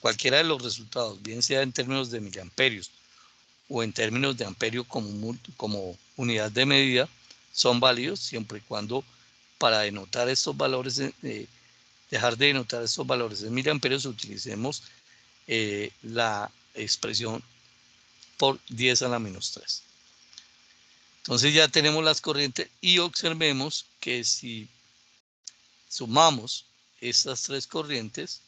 Cualquiera de los resultados, bien sea en términos de miliamperios o en términos de amperio como unidad de medida, son válidos siempre y cuando para denotar estos valores, dejar de denotar estos valores en miliamperios, utilicemos la expresión por 10 a la menos 3. Entonces ya tenemos las corrientes y observemos que si sumamos estas tres corrientes,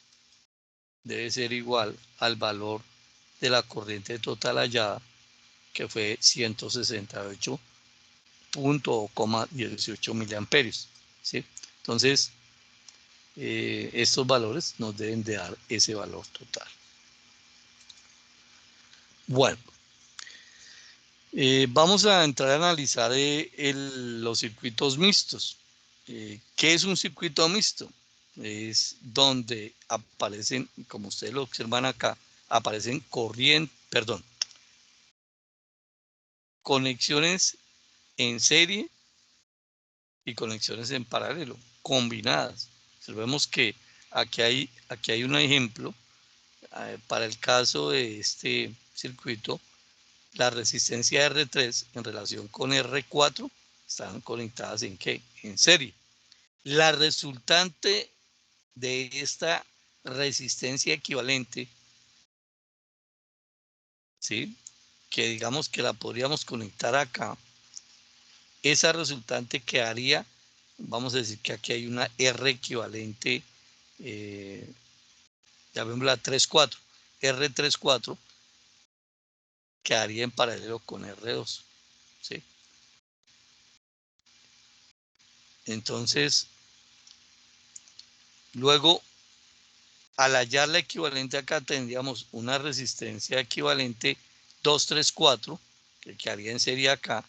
debe ser igual al valor de la corriente total hallada, que fue 168,18 miliamperios. ¿Sí? Entonces, estos valores nos deben de dar ese valor total. Bueno, vamos a entrar a analizar los circuitos mixtos. ¿Qué es un circuito mixto? Es donde aparecen, como ustedes lo observan acá, aparecen conexiones en serie y conexiones en paralelo, combinadas. Observemos que aquí hay un ejemplo Para el caso de este circuito, la resistencia R3 en relación con R4 están conectadas ¿en qué? En serie. La resultante de esta resistencia equivalente, ¿sí? Que digamos que la podríamos conectar acá, esa resultante quedaría, vamos a decir que aquí hay una R equivalente, llamémosla 3,4, R3,4, quedaría en paralelo con R2, ¿sí? Entonces, luego, al hallar la equivalente acá, tendríamos una resistencia equivalente 234, que quedaría en serie acá,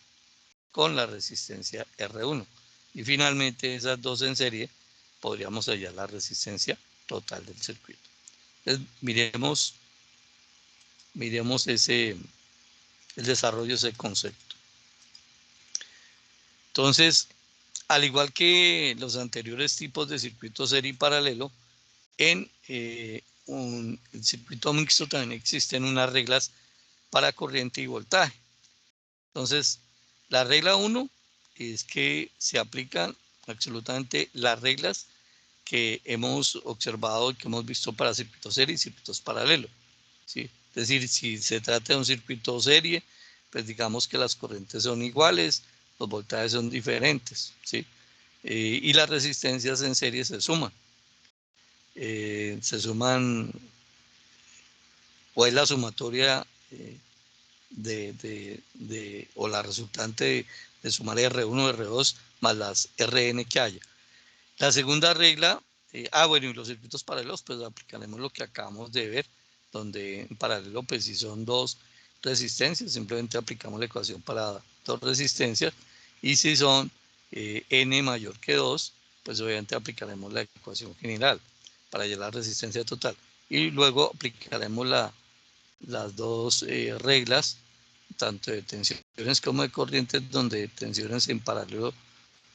con la resistencia R1. Y finalmente, esas dos en serie, podríamos hallar la resistencia total del circuito. Entonces, miremos el desarrollo de ese concepto. Entonces, al igual que los anteriores tipos de circuito serie y paralelo, en el circuito mixto también existen unas reglas para corriente y voltaje. Entonces, la regla 1 es que se aplican absolutamente las reglas que hemos observado y que hemos visto para circuitos serie y circuitos paralelos, ¿sí? Es decir, si se trata de un circuito serie, pues digamos que las corrientes son iguales, los voltajes son diferentes, ¿sí? Y las resistencias en serie se suman. Se suman, o es la sumatoria o la resultante de sumar R1, R2 más las Rn que haya. La segunda regla, bueno, y los circuitos paralelos, pues aplicaremos lo que acabamos de ver, donde en paralelo, pues si son dos resistencias, simplemente aplicamos la ecuación para dos resistencias, y si son n mayor que 2, pues obviamente aplicaremos la ecuación general para hallar la resistencia total. Y luego aplicaremos las dos reglas, tanto de tensiones como de corrientes, donde tensiones en paralelo,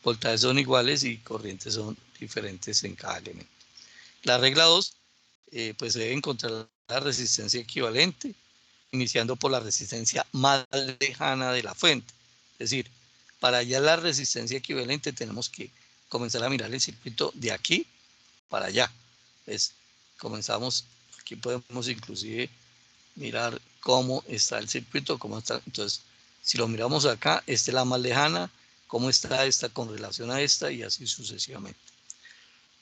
voltajes son iguales y corrientes son diferentes en cada elemento. La regla 2, pues se debe encontrar la resistencia equivalente, iniciando por la resistencia más lejana de la fuente. Es decir, para hallar la resistencia equivalente tenemos que comenzar a mirar el circuito de aquí para allá. Pues comenzamos, aquí podemos inclusive mirar cómo está el circuito, cómo está. Entonces, si lo miramos acá, esta es la más lejana, cómo está esta con relación a esta y así sucesivamente.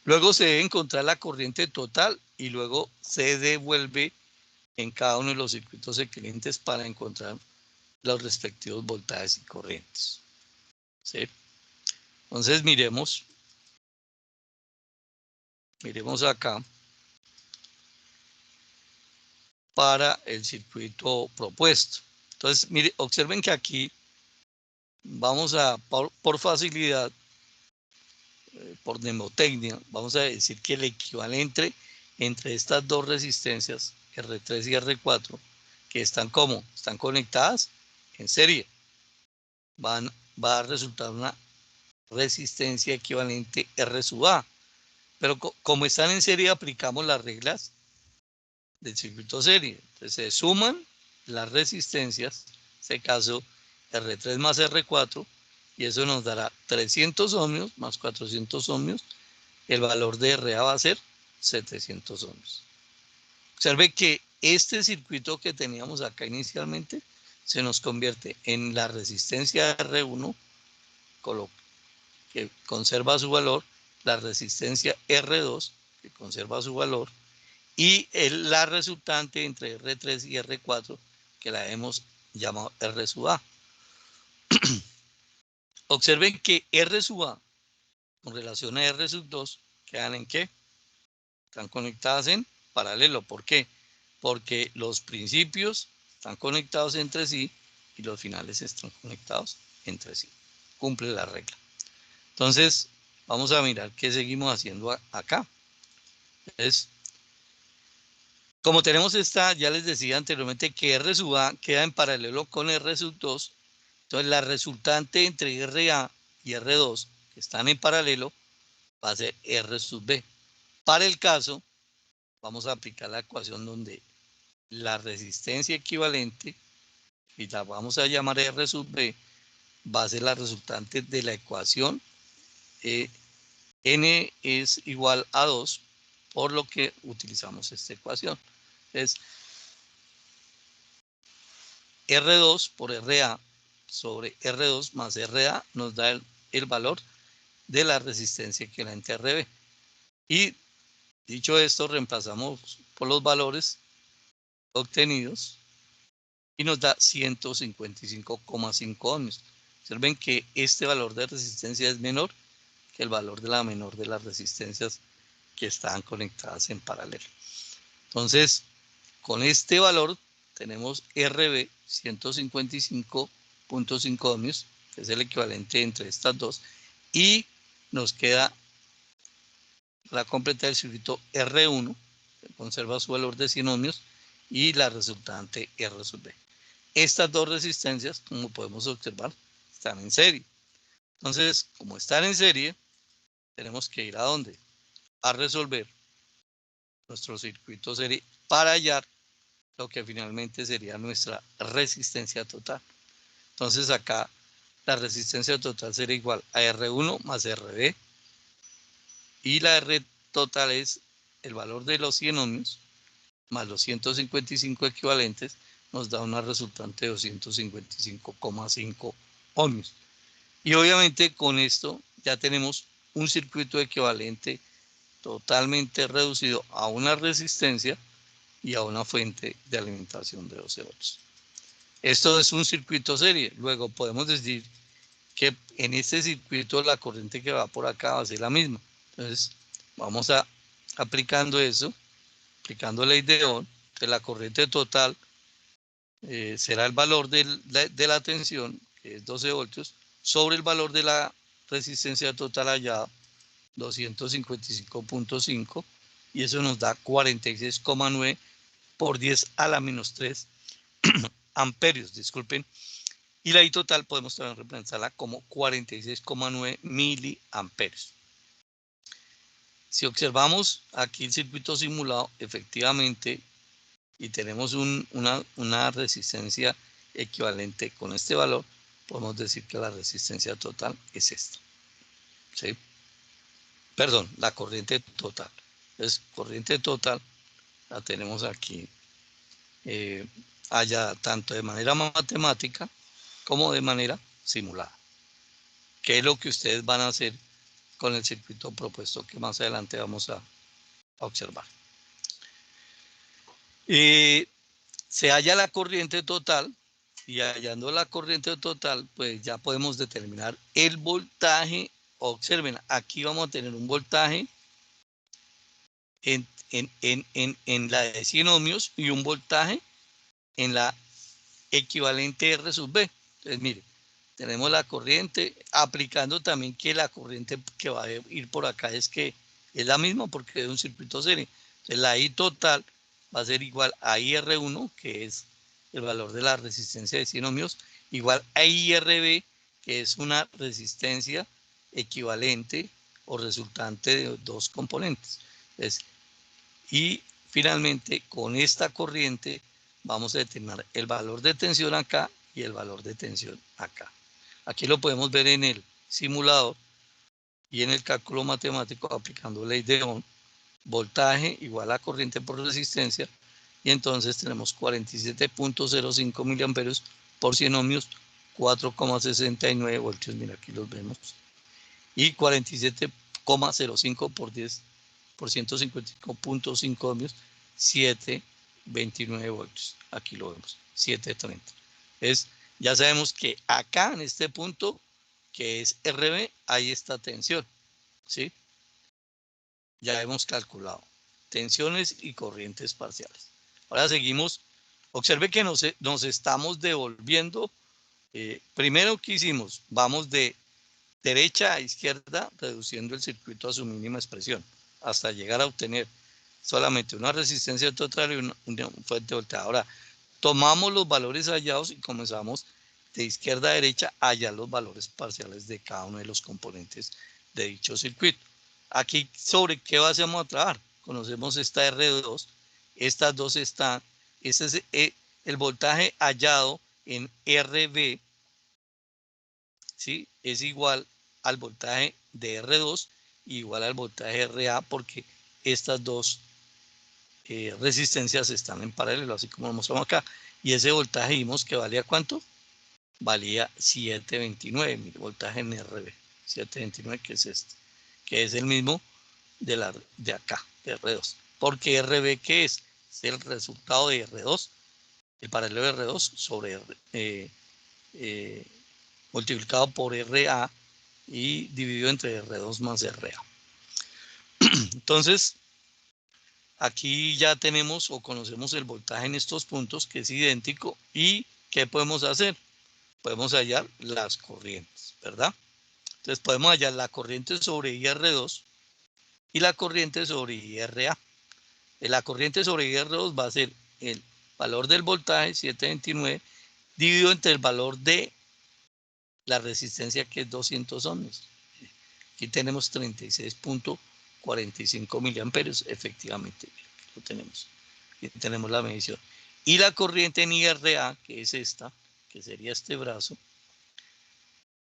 Luego se debe encontrar la corriente total y luego se devuelve en cada uno de los circuitos equivalentes para encontrar los respectivos voltajes y corrientes, ¿sí? Entonces miremos acá para el circuito propuesto. Entonces, mire, observen que aquí vamos a, por facilidad, por mnemotecnia, vamos a decir que el equivalente entre estas dos resistencias, R3 y R4, que están como, están conectadas en serie, va a resultar una resistencia equivalente R sub A. Pero como están en serie, aplicamos las reglas del circuito serie. Entonces se suman las resistencias, en este caso R3 más R4, y eso nos dará 300 ohmios más 400 ohmios. El valor de RA va a ser 700 ohmios. Observe que este circuito que teníamos acá inicialmente se nos convierte en la resistencia R1, que conserva su valor, la resistencia R2, que conserva su valor, y la resultante entre R3 y R4, que la hemos llamado R sub A. Observen que R sub A con relación a R sub 2 quedan en ¿qué? Están conectadas en paralelo. ¿Por qué? Porque los principios están conectados entre sí y los finales están conectados entre sí. Cumple la regla. Entonces, vamos a mirar qué seguimos haciendo acá. Entonces, como tenemos esta, ya les decía anteriormente que R sub A queda en paralelo con R sub 2. Entonces, la resultante entre RA y R2, que están en paralelo, va a ser R sub B. Para el caso vamos a aplicar la ecuación donde la resistencia equivalente, y la vamos a llamar R sub B, va a ser la resultante de la ecuación N es igual a 2, por lo que utilizamos esta ecuación. Es R2 por RA sobre R2 más RA nos da el valor de la resistencia equivalente a RB. Y dicho esto, reemplazamos por los valores obtenidos y nos da 155,5 ohmios. Observen que este valor de resistencia es menor que el valor de la menor de las resistencias que están conectadas en paralelo. Entonces, con este valor tenemos RB 155,5 ohmios, que es el equivalente entre estas dos, y nos queda la completa del circuito R1, que conserva su valor de 100 ohmios, y la resultante R sub B. Estas dos resistencias, como podemos observar, están en serie. Entonces, como están en serie, tenemos que ir a ¿dónde? A resolver nuestro circuito serie para hallar lo que finalmente sería nuestra resistencia total. Entonces acá la resistencia total sería igual a R1 más RB, y la R total es el valor de los 100 ohmios más los 155 equivalentes, nos da una resultante de 255,5 ohmios. Y obviamente con esto ya tenemos un circuito equivalente totalmente reducido a una resistencia y a una fuente de alimentación de 12 voltios. Esto es un circuito serie. Luego podemos decir que en este circuito la corriente que va por acá va a ser la misma. Entonces vamos a aplicando eso, aplicando ley de Ohm, que la corriente total será el valor de la tensión, que es 12 voltios, sobre el valor de la resistencia total hallada, 255,5, y eso nos da 46,9 por 10 a la menos 3 amperios, disculpen. Y la I total podemos también representarla como 46,9 miliamperios. Si observamos aquí el circuito simulado, efectivamente, y tenemos una resistencia equivalente con este valor, podemos decir que la resistencia total es esta. ¿Sí? Perdón, la corriente total. Entonces, corriente total la tenemos aquí, allá tanto de manera matemática como de manera simulada. ¿Qué es lo que ustedes van a hacer con el circuito propuesto que más adelante vamos a observar? Se halla la corriente total, y hallando la corriente total, pues ya podemos determinar el voltaje. Observen, aquí vamos a tener un voltaje en la de 100 ohmios y un voltaje en la equivalente R sub B. Entonces, mire, tenemos la corriente, aplicando también que la corriente que va a ir por acá es la misma porque es un circuito serie. Entonces, la I total va a ser igual a IR1, que es el valor de la resistencia de 100 ohmios, igual a IRB, que es una resistencia equivalente o resultante de dos componentes. Entonces, y finalmente, con esta corriente vamos a determinar el valor de tensión acá y el valor de tensión acá. Aquí lo podemos ver en el simulador y en el cálculo matemático aplicando ley de Ohm. Voltaje igual a corriente por resistencia, y entonces tenemos 47,05 miliamperios por 100 ohmios, 4,69 voltios, mira aquí los vemos, y 47,05 por 10 por 155,5 ohmios, 7,29 voltios. Aquí lo vemos, 7,30. Ya sabemos que acá en este punto, que es RB, hay esta tensión, ¿sí? Ya hemos calculado tensiones y corrientes parciales. Ahora seguimos. Observe que nos estamos devolviendo. Primero que hicimos, vamos de derecha a izquierda, reduciendo el circuito a su mínima expresión, hasta llegar a obtener solamente una resistencia total y una fuente de voltaje. Ahora, tomamos los valores hallados y comenzamos de izquierda a derecha a hallar los valores parciales de cada uno de los componentes de dicho circuito. Aquí, ¿sobre qué base vamos a trabajar? conocemos esta R2, estas dos están, ese es el voltaje hallado en RB, ¿sí? Es igual al voltaje de R2 igual al voltaje RA, porque estas dos resistencias están en paralelo, así como lo mostramos acá. Y ese voltaje vimos que valía ¿cuánto? Valía 729, mil voltaje en RB. 729, que es este, que es el mismo de acá, de R2. Porque RB, ¿qué es? Es el resultado de R2, el paralelo de R2 sobre multiplicado por RA y dividido entre R2 más RA. Entonces, aquí ya tenemos o conocemos el voltaje en estos puntos, que es idéntico. ¿Y qué podemos hacer? Podemos hallar las corrientes, ¿verdad? Entonces podemos hallar la corriente sobre IR2 y la corriente sobre IRA. La corriente sobre IR2 va a ser el valor del voltaje, 729, dividido entre el valor de la resistencia, que es 200 ohmios. Aquí tenemos 36.45 miliamperios, efectivamente, lo tenemos. Aquí tenemos la medición. Y la corriente en IRA, que es esta, que sería este brazo,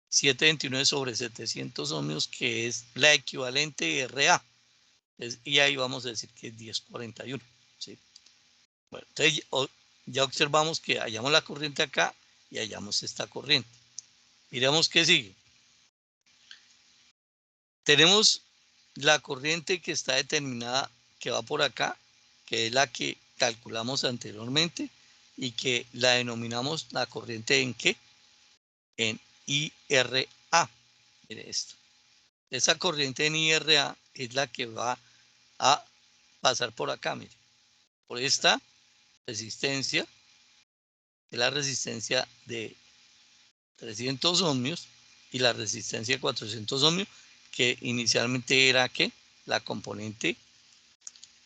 729 sobre 700 ohmios, que es la equivalente de RA. Y ahí vamos a decir que es 1041. ¿Sí? Bueno, entonces ya observamos que hallamos la corriente acá y hallamos esta corriente. Miremos qué sigue. Tenemos la corriente que está determinada, que va por acá, que es la que calculamos anteriormente y que la denominamos la corriente en ¿qué? En IRA. Mire esto. Esa corriente en IRA es la que va a pasar por acá, mire. Por esta resistencia, que es la resistencia de 300 ohmios y la resistencia de 400 ohmios, que inicialmente era ¿qué? La componente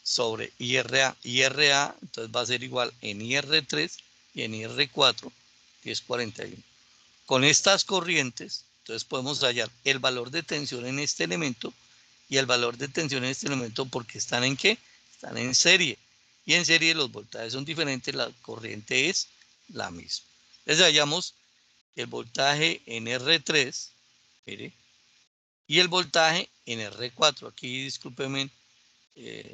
sobre IRA. IRA entonces va a ser igual en IR3 y en IR4, 1041. Con estas corrientes, entonces podemos hallar el valor de tensión en este elemento y el valor de tensión en este elemento, porque están en ¿qué? Están en serie. Y en serie los voltajes son diferentes, la corriente es la misma. Entonces hallamos el voltaje en R3, mire, y el voltaje en R4. Aquí, discúlpenme,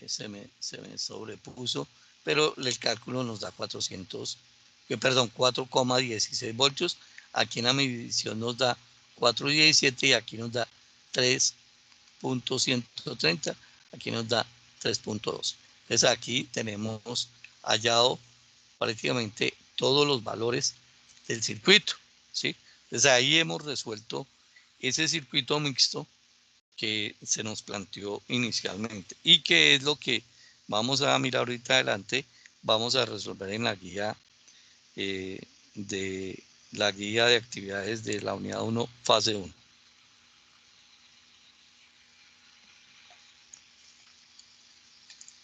se me sobrepuso, pero el cálculo nos da 4,16 voltios. Aquí en la medición nos da 4,17 y aquí nos da 3.130, aquí nos da 3.2. Entonces aquí tenemos hallado prácticamente todos los valores del circuito, ¿sí? Entonces ahí hemos resuelto ese circuito mixto que se nos planteó inicialmente y que es lo que vamos a mirar ahorita adelante, vamos a resolver en la guía de actividades de la unidad 1, fase 1.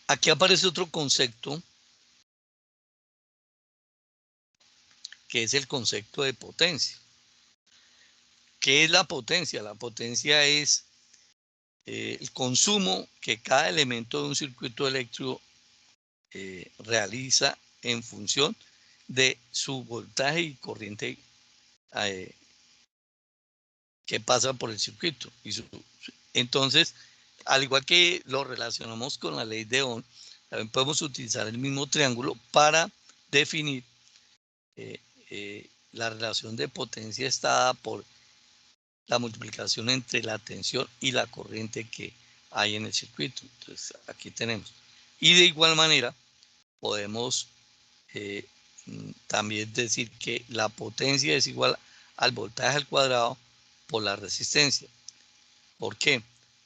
Aquí aparece otro concepto, que es el concepto de potencia. ¿Qué es la potencia? La potencia es el consumo que cada elemento de un circuito eléctrico realiza en función de su voltaje y corriente que pasa por el circuito. Entonces, al igual que lo relacionamos con la ley de Ohm, también podemos utilizar el mismo triángulo para definir la relación de potencia estada por la multiplicación entre la tensión y la corriente que hay en el circuito. Entonces, aquí tenemos. Y de igual manera, podemos también decir que la potencia es igual al voltaje al cuadrado por la resistencia. ¿Por qué?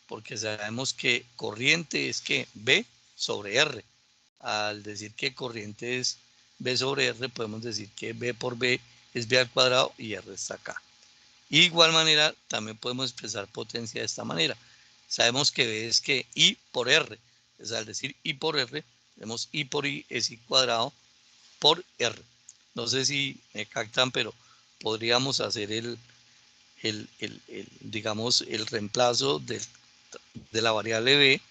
Porque sabemos que corriente es que B sobre R. Al decir que corriente es B sobre R, podemos decir que B por B es B al cuadrado y R está acá. Y de igual manera, también podemos expresar potencia de esta manera. Sabemos que B es que I por R. Entonces, al decir I por R, tenemos I por I es I cuadrado por R. No sé si me captan, pero podríamos hacer digamos, el reemplazo de la variable B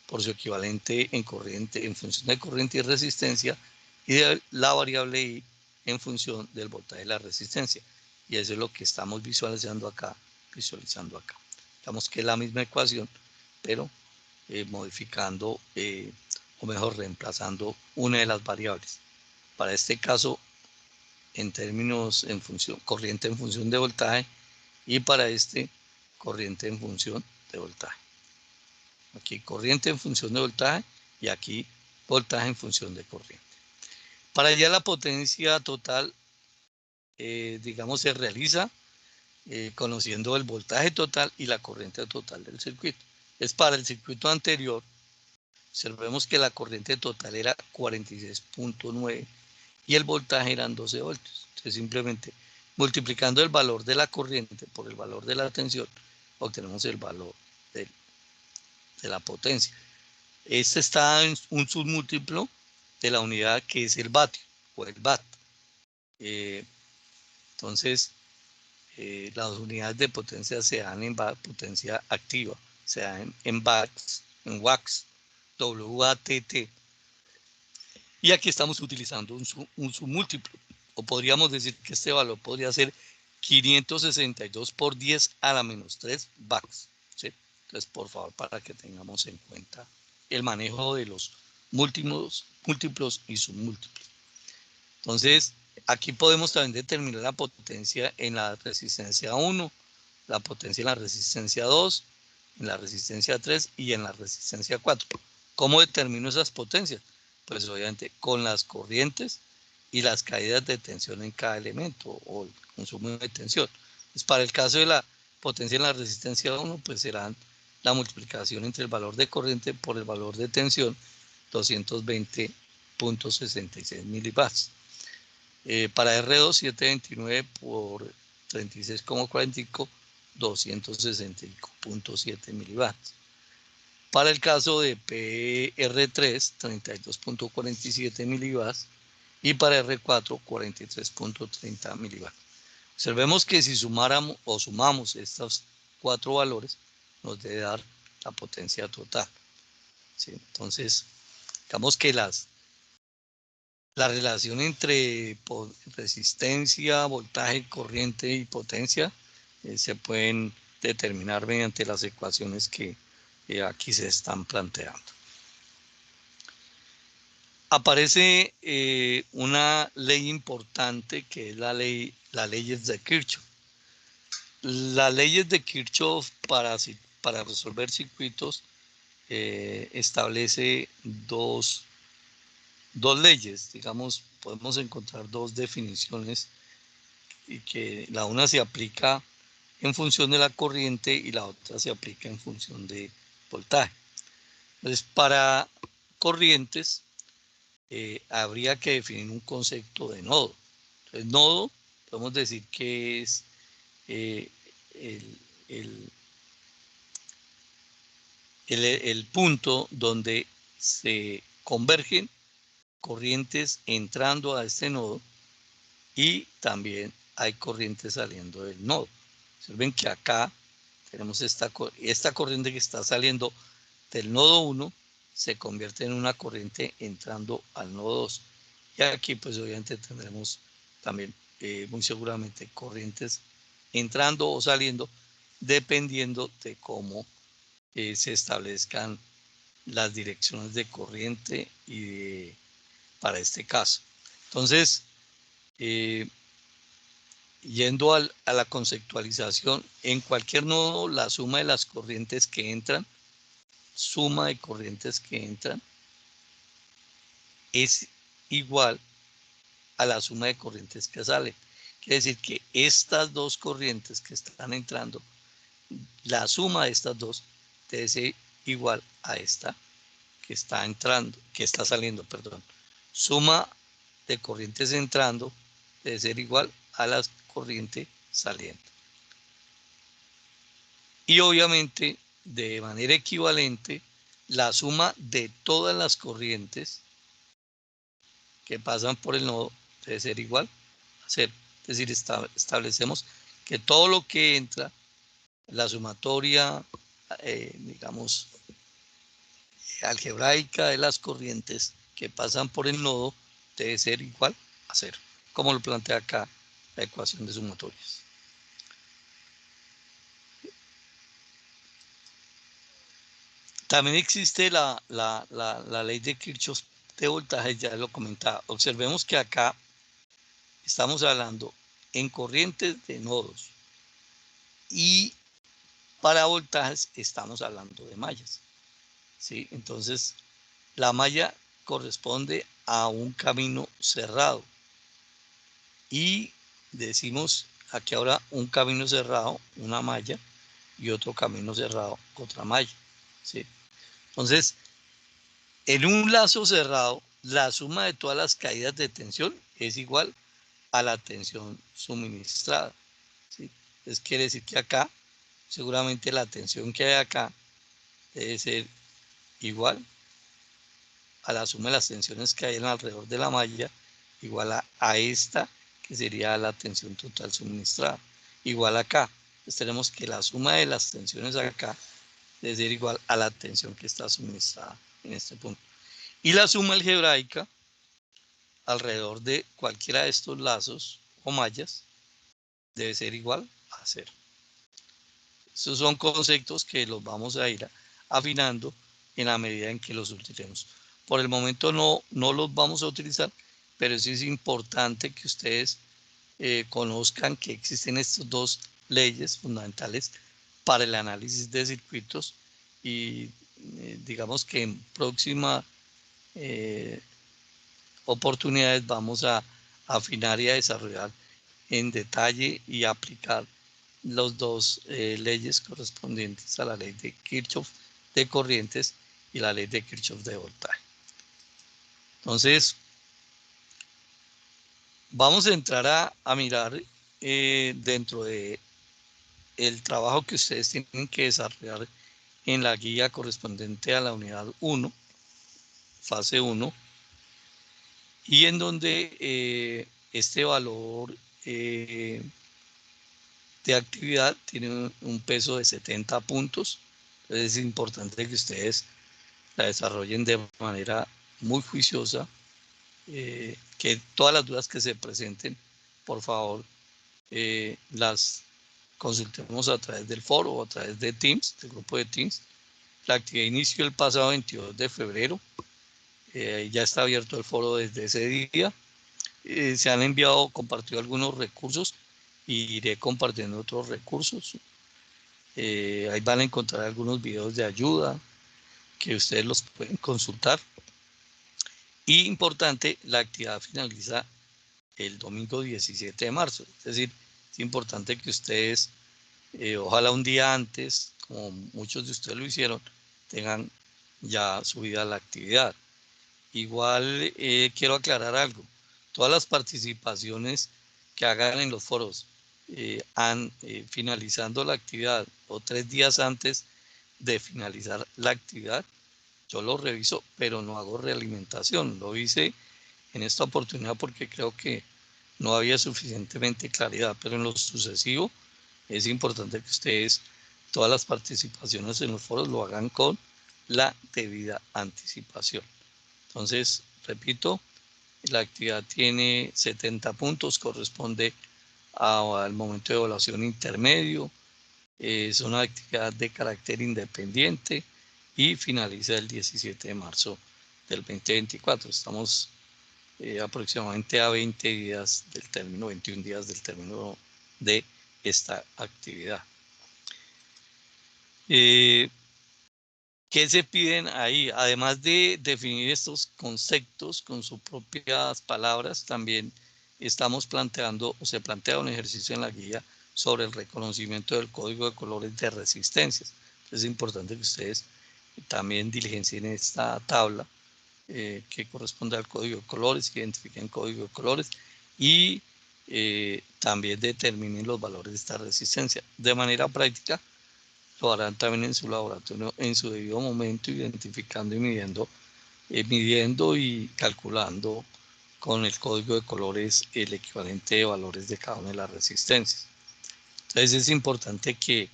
por su equivalente en corriente, en función de corriente y resistencia, y de la variable I en función del voltaje y la resistencia. Y eso es lo que estamos visualizando acá. Digamos que es la misma ecuación, pero modificando, o mejor, reemplazando una de las variables. Para este caso, en términos en función, corriente en función de voltaje, y para este, corriente en función de voltaje. Aquí corriente en función de voltaje y aquí voltaje en función de corriente. Para allá la potencia total, digamos, se realiza conociendo el voltaje total y la corriente total del circuito. Es para el circuito anterior, observemos que la corriente total era 46.9 y el voltaje eran 12 voltios. Entonces simplemente multiplicando el valor de la corriente por el valor de la tensión, obtenemos el valor de la potencia. Este está en un submúltiplo de la unidad que es el vatio o el watt. Entonces, las unidades de potencia se dan en potencia activa, se dan en watts, WATT. Y aquí estamos utilizando un submúltiplo, o podríamos decir que este valor podría ser 562 por 10 a la menos 3 watts. ¿Sí? Entonces, por favor, para que tengamos en cuenta el manejo de los múltiplos y submúltiplos. Entonces, aquí podemos también determinar la potencia en la resistencia 1, la potencia en la resistencia 2, en la resistencia 3 y en la resistencia 4. ¿Cómo determino esas potencias? Pues obviamente con las corrientes y las caídas de tensión en cada elemento o el consumo de tensión. Pues para el caso de la potencia en la resistencia 1, pues serán la multiplicación entre el valor de corriente por el valor de tensión, 220.66 milivatts. Para R2, 729 por 36,45, 265.7 milivatts. Para el caso de PR3, 32.47 milivatts. Y para R4, 43.30 milivatts. Observemos que si sumáramos o sumamos estos cuatro valores, nos debe dar la potencia total. ¿Sí? Entonces, digamos que la relación entre resistencia, voltaje, corriente y potencia se pueden determinar mediante las ecuaciones que aquí se están planteando. Aparece una ley importante que es las leyes de Kirchhoff. Las leyes de Kirchhoff para resolver circuitos establece dos leyes. Digamos, podemos encontrar dos definiciones y que la una se aplica en función de la corriente y la otra se aplica en función de voltaje. Entonces, para corrientes habría que definir un concepto de nodo. Entonces, nodo, podemos decir que es el punto donde se convergen corrientes entrando a este nodo y también hay corrientes saliendo del nodo. Observen que acá tenemos esta corriente que está saliendo del nodo 1 se convierte en una corriente entrando al nodo 2. Y aquí pues obviamente tendremos también muy seguramente corrientes entrando o saliendo dependiendo de cómo se establezcan las direcciones de corriente y para este caso. Entonces, yendo a la conceptualización, en cualquier nodo la suma de las corrientes que entran, es igual a la suma de corrientes que salen. Quiere decir que estas dos corrientes que están entrando, la suma de estas dos debe ser igual a esta que está saliendo, perdón. Suma de corrientes entrando debe ser igual a la corriente saliendo. Y obviamente, de manera equivalente, la suma de todas las corrientes que pasan por el nodo debe ser igual a 0. Es decir, establecemos que todo lo que entra, la sumatoria, digamos, algebraica de las corrientes que pasan por el nodo debe ser igual a 0, como lo plantea acá la ecuación de sumatorias. También existe la ley de Kirchhoff de voltaje, ya lo comentaba. Observemos que acá estamos hablando en corrientes de nodos y para voltajes estamos hablando de mallas, ¿sí? Entonces, la malla corresponde a un camino cerrado y decimos aquí ahora un camino cerrado, una malla, y otro camino cerrado, otra malla, ¿sí? Entonces, en un lazo cerrado, la suma de todas las caídas de tensión es igual a la tensión suministrada, ¿sí? Entonces, quiere decir que acá, seguramente la tensión que hay acá debe ser igual a la suma de las tensiones que hay alrededor de la malla, igual a esta, que sería la tensión total suministrada. Igual acá, entonces tenemos que la suma de las tensiones acá debe ser igual a la tensión que está suministrada en este punto. Y la suma algebraica alrededor de cualquiera de estos lazos o mallas debe ser igual a 0. Estos son conceptos que los vamos a ir afinando en la medida en que los utilicemos. Por el momento no los vamos a utilizar, pero sí es importante que ustedes conozcan que existen estas dos leyes fundamentales para el análisis de circuitos y digamos que en próximas oportunidades vamos a afinar y a desarrollar en detalle y aplicar las dos leyes correspondientes a la ley de Kirchhoff de corrientes y la ley de Kirchhoff de voltaje. Entonces, vamos a entrar a mirar dentro de el trabajo que ustedes tienen que desarrollar en la guía correspondiente a la unidad 1, fase 1, y en donde este valor de actividad tiene un peso de 70 puntos. Entonces es importante que ustedes la desarrollen de manera muy juiciosa, que todas las dudas que se presenten, por favor, las consultemos a través del foro o a través de Teams, del grupo de Teams. La actividad inició el pasado 22 de febrero. Ya está abierto el foro desde ese día. Se han enviado, compartido algunos recursos y iré compartiendo otros recursos. Ahí van a encontrar algunos videos de ayuda que ustedes los pueden consultar. Y importante, la actividad finaliza el domingo 17 de marzo. Es decir, es importante que ustedes, ojalá un día antes, como muchos de ustedes lo hicieron, tengan ya subida la actividad. Igual quiero aclarar algo. Todas las participaciones que hagan en los foros finalizando la actividad o 3 días antes de finalizar la actividad, yo lo reviso, pero no hago realimentación. Lo hice en esta oportunidad porque creo que no había suficientemente claridad, pero en lo sucesivo es importante que ustedes todas las participaciones en los foros lo hagan con la debida anticipación. Entonces, repito, la actividad tiene 70 puntos, corresponde al momento de evaluación intermedio, es una actividad de carácter independiente y finaliza el 17 de marzo del 2024. Estamos aproximadamente a 20 días del término, 21 días del término de esta actividad. ¿Qué se piden ahí? Además de definir estos conceptos con sus propias palabras, también estamos planteando o se plantea un ejercicio en la guía sobre el reconocimiento del código de colores de resistencias. Entonces, es importante que ustedes también diligencien esta tabla que corresponde al código de colores, que identifiquen el código de colores y también determinen los valores de esta resistencia. De manera práctica, lo harán también en su laboratorio en su debido momento, identificando y midiendo y calculando con el código de colores el equivalente de valores de cada una de las resistencias. Entonces es importante que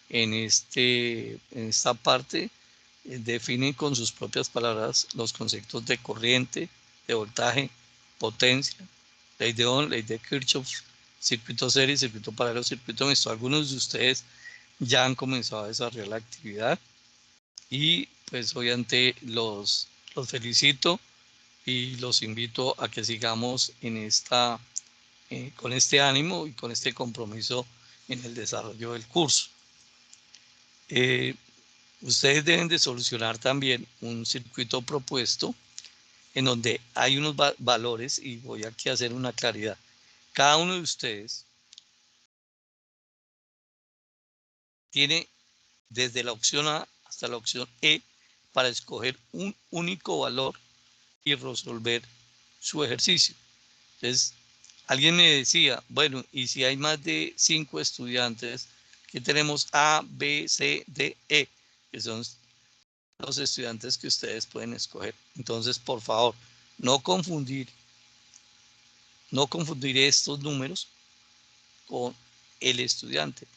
en esta parte definen con sus propias palabras los conceptos de corriente, de voltaje, potencia, ley de Ohm, ley de Kirchhoff, circuito serie, circuito paralelo, circuito mixto. Algunos de ustedes ya han comenzado a desarrollar la actividad y pues obviamente los felicito y los invito a que sigamos en con este ánimo y con este compromiso en el desarrollo del curso. Ustedes deben de solucionar también un circuito propuesto en donde hay unos valores, y voy aquí a hacer una claridad. Cada uno de ustedes tiene desde la opción A hasta la opción E para escoger un único valor y resolver su ejercicio. Entonces, alguien me decía, bueno, y si hay más de 5 estudiantes, que tenemos A, B, C, D, E, que son los estudiantes que ustedes pueden escoger. Entonces, por favor, no confundir estos números con el estudiante.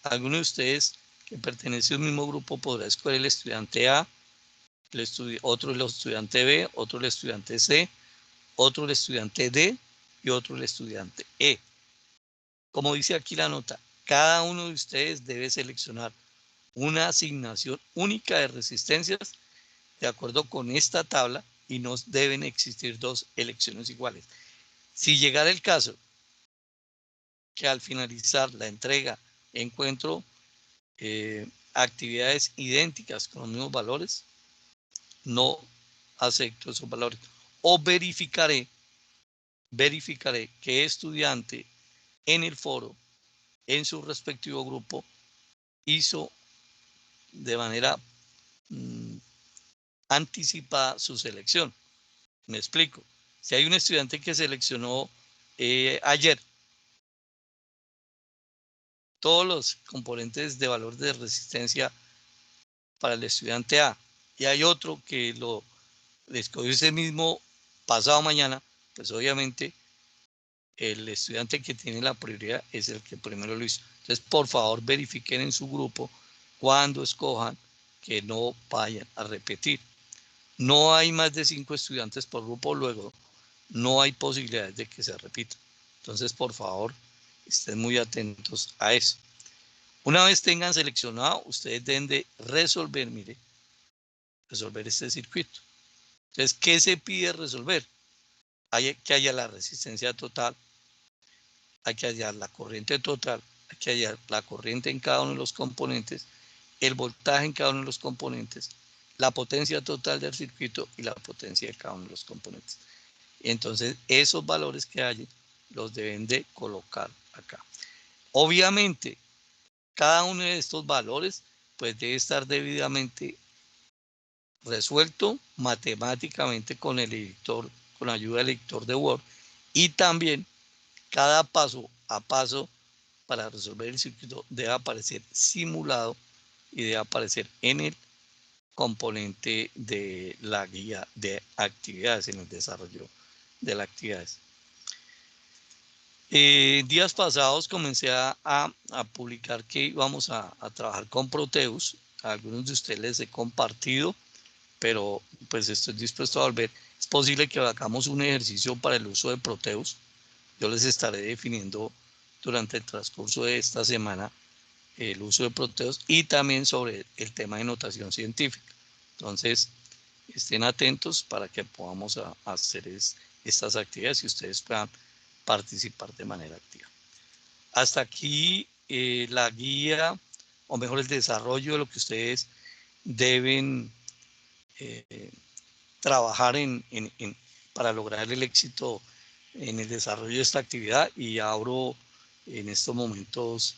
Alguno de ustedes que pertenece al mismo grupo podrá escoger el estudiante A, otro el estudiante B, otro el estudiante C, otro el estudiante D y otro el estudiante E. Como dice aquí la nota, cada uno de ustedes debe seleccionar una asignación única de resistencias de acuerdo con esta tabla y no deben existir dos elecciones iguales. Si llegara el caso que al finalizar la entrega encuentro actividades idénticas con los mismos valores, no acepto esos valores. O verificaré qué estudiante en el foro, en su respectivo grupo, hizo de manera anticipada su selección. Me explico. Si hay un estudiante que seleccionó ayer todos los componentes de valor de resistencia para el estudiante A y hay otro que lo escogió ese mismo pasado mañana, pues obviamente el estudiante que tiene la prioridad es el que primero lo hizo. Entonces, por favor, verifiquen en su grupo cuando escojan que no vayan a repetir. No hay más de 5 estudiantes por grupo, luego no hay posibilidades de que se repita. Entonces, por favor, estén muy atentos a eso. Una vez tengan seleccionado, ustedes deben de resolver, mire, resolver este circuito. Entonces, ¿qué se pide resolver? Hay que haya la resistencia total, hay que hallar la corriente total, hay que hallar la corriente en cada uno de los componentes, el voltaje en cada uno de los componentes, la potencia total del circuito y la potencia de cada uno de los componentes. Entonces, esos valores que hay los deben de colocar acá. Obviamente, cada uno de estos valores pues debe estar debidamente resuelto matemáticamente con el editor, con la ayuda del editor de Word, y también cada paso a paso para resolver el circuito debe aparecer simulado y debe aparecer en el componente de la guía de actividades, en el desarrollo de las actividades. Días pasados comencé a publicar que íbamos a trabajar con Proteus. A algunos de ustedes les he compartido, pero pues estoy dispuesto a volver. Es posible que hagamos un ejercicio para el uso de Proteus. Yo les estaré definiendo durante el transcurso de esta semana el uso de Proteus y también sobre el tema de notación científica. Entonces, estén atentos para que podamos hacer estas actividades y ustedes puedan participar de manera activa. Hasta aquí la guía, o mejor el desarrollo de lo que ustedes deben trabajar para lograr el éxito en el desarrollo de esta actividad, y abro en estos momentos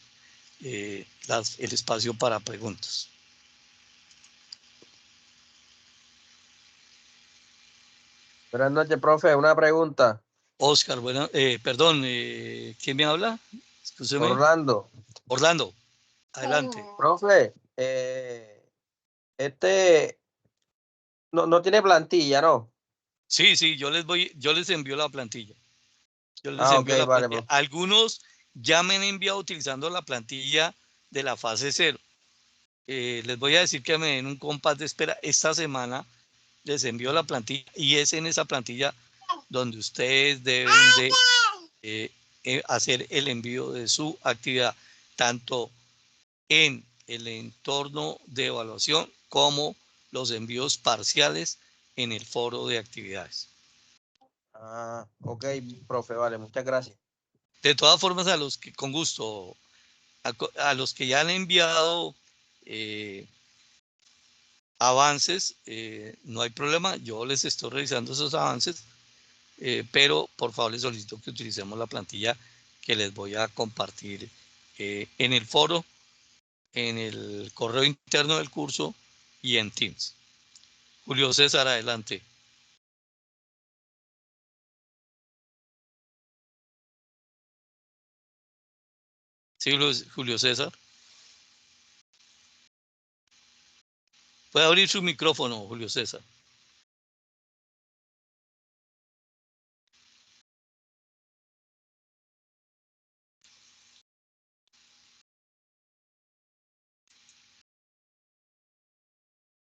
el espacio para preguntas. Buenas noches, profe. Una pregunta. Oscar, bueno, perdón, ¿quién me habla? Escúcheme. Orlando. Orlando, adelante. Profe, este no tiene plantilla, ¿no? Sí, yo les envío la plantilla. Yo les Ah, ok, envío la vale, plantilla. profe. Algunos ya me han enviado utilizando la plantilla de la fase 0. les voy a decir que me den un compás de espera. Esta semana les envío la plantilla y es en esa plantilla donde ustedes deben de hacer el envío de su actividad, tanto en el entorno de evaluación como los envíos parciales en el foro de actividades. Ah, ok, profe, vale, muchas gracias. De todas formas, a los que con gusto, a los que ya han enviado avances, no hay problema, yo les estoy revisando esos avances, pero por favor les solicito que utilicemos la plantilla que les voy a compartir en el foro, en el correo interno del curso y en Teams. Julio César, adelante. Sí, Julio César. Puede abrir su micrófono, Julio César.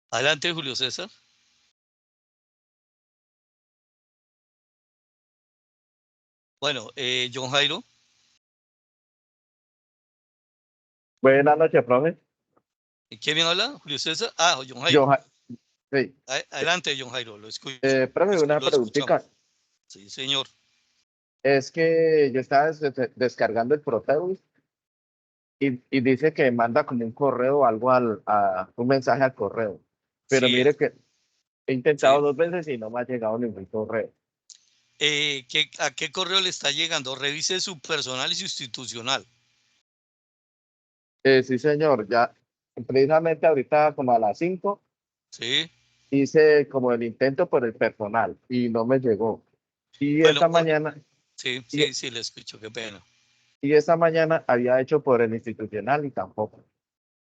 Adelante, Julio César. Bueno, John Jairo. Buenas noches, profe. ¿Quién me habla? Julio César. Ah, John Jairo. Sí. Adelante, John Jairo, lo escucho. Profe, una Lo preguntita. escuchamos. Sí, señor. Es que yo estaba descargando el Proteus y dice que manda como un correo o algo un mensaje al correo. Pero Sí, mire que he intentado sí. 2 veces y no me ha llegado ningún correo. ¿A qué correo le está llegando? Revise su personal y su institucional. Sí, señor. Ya, precisamente ahorita como a las 5 Sí. hice como el intento por el personal y no me llegó. Y Bueno, esta mañana, sí, y, sí, le escucho, qué pena. y esta mañana había hecho por el institucional y tampoco.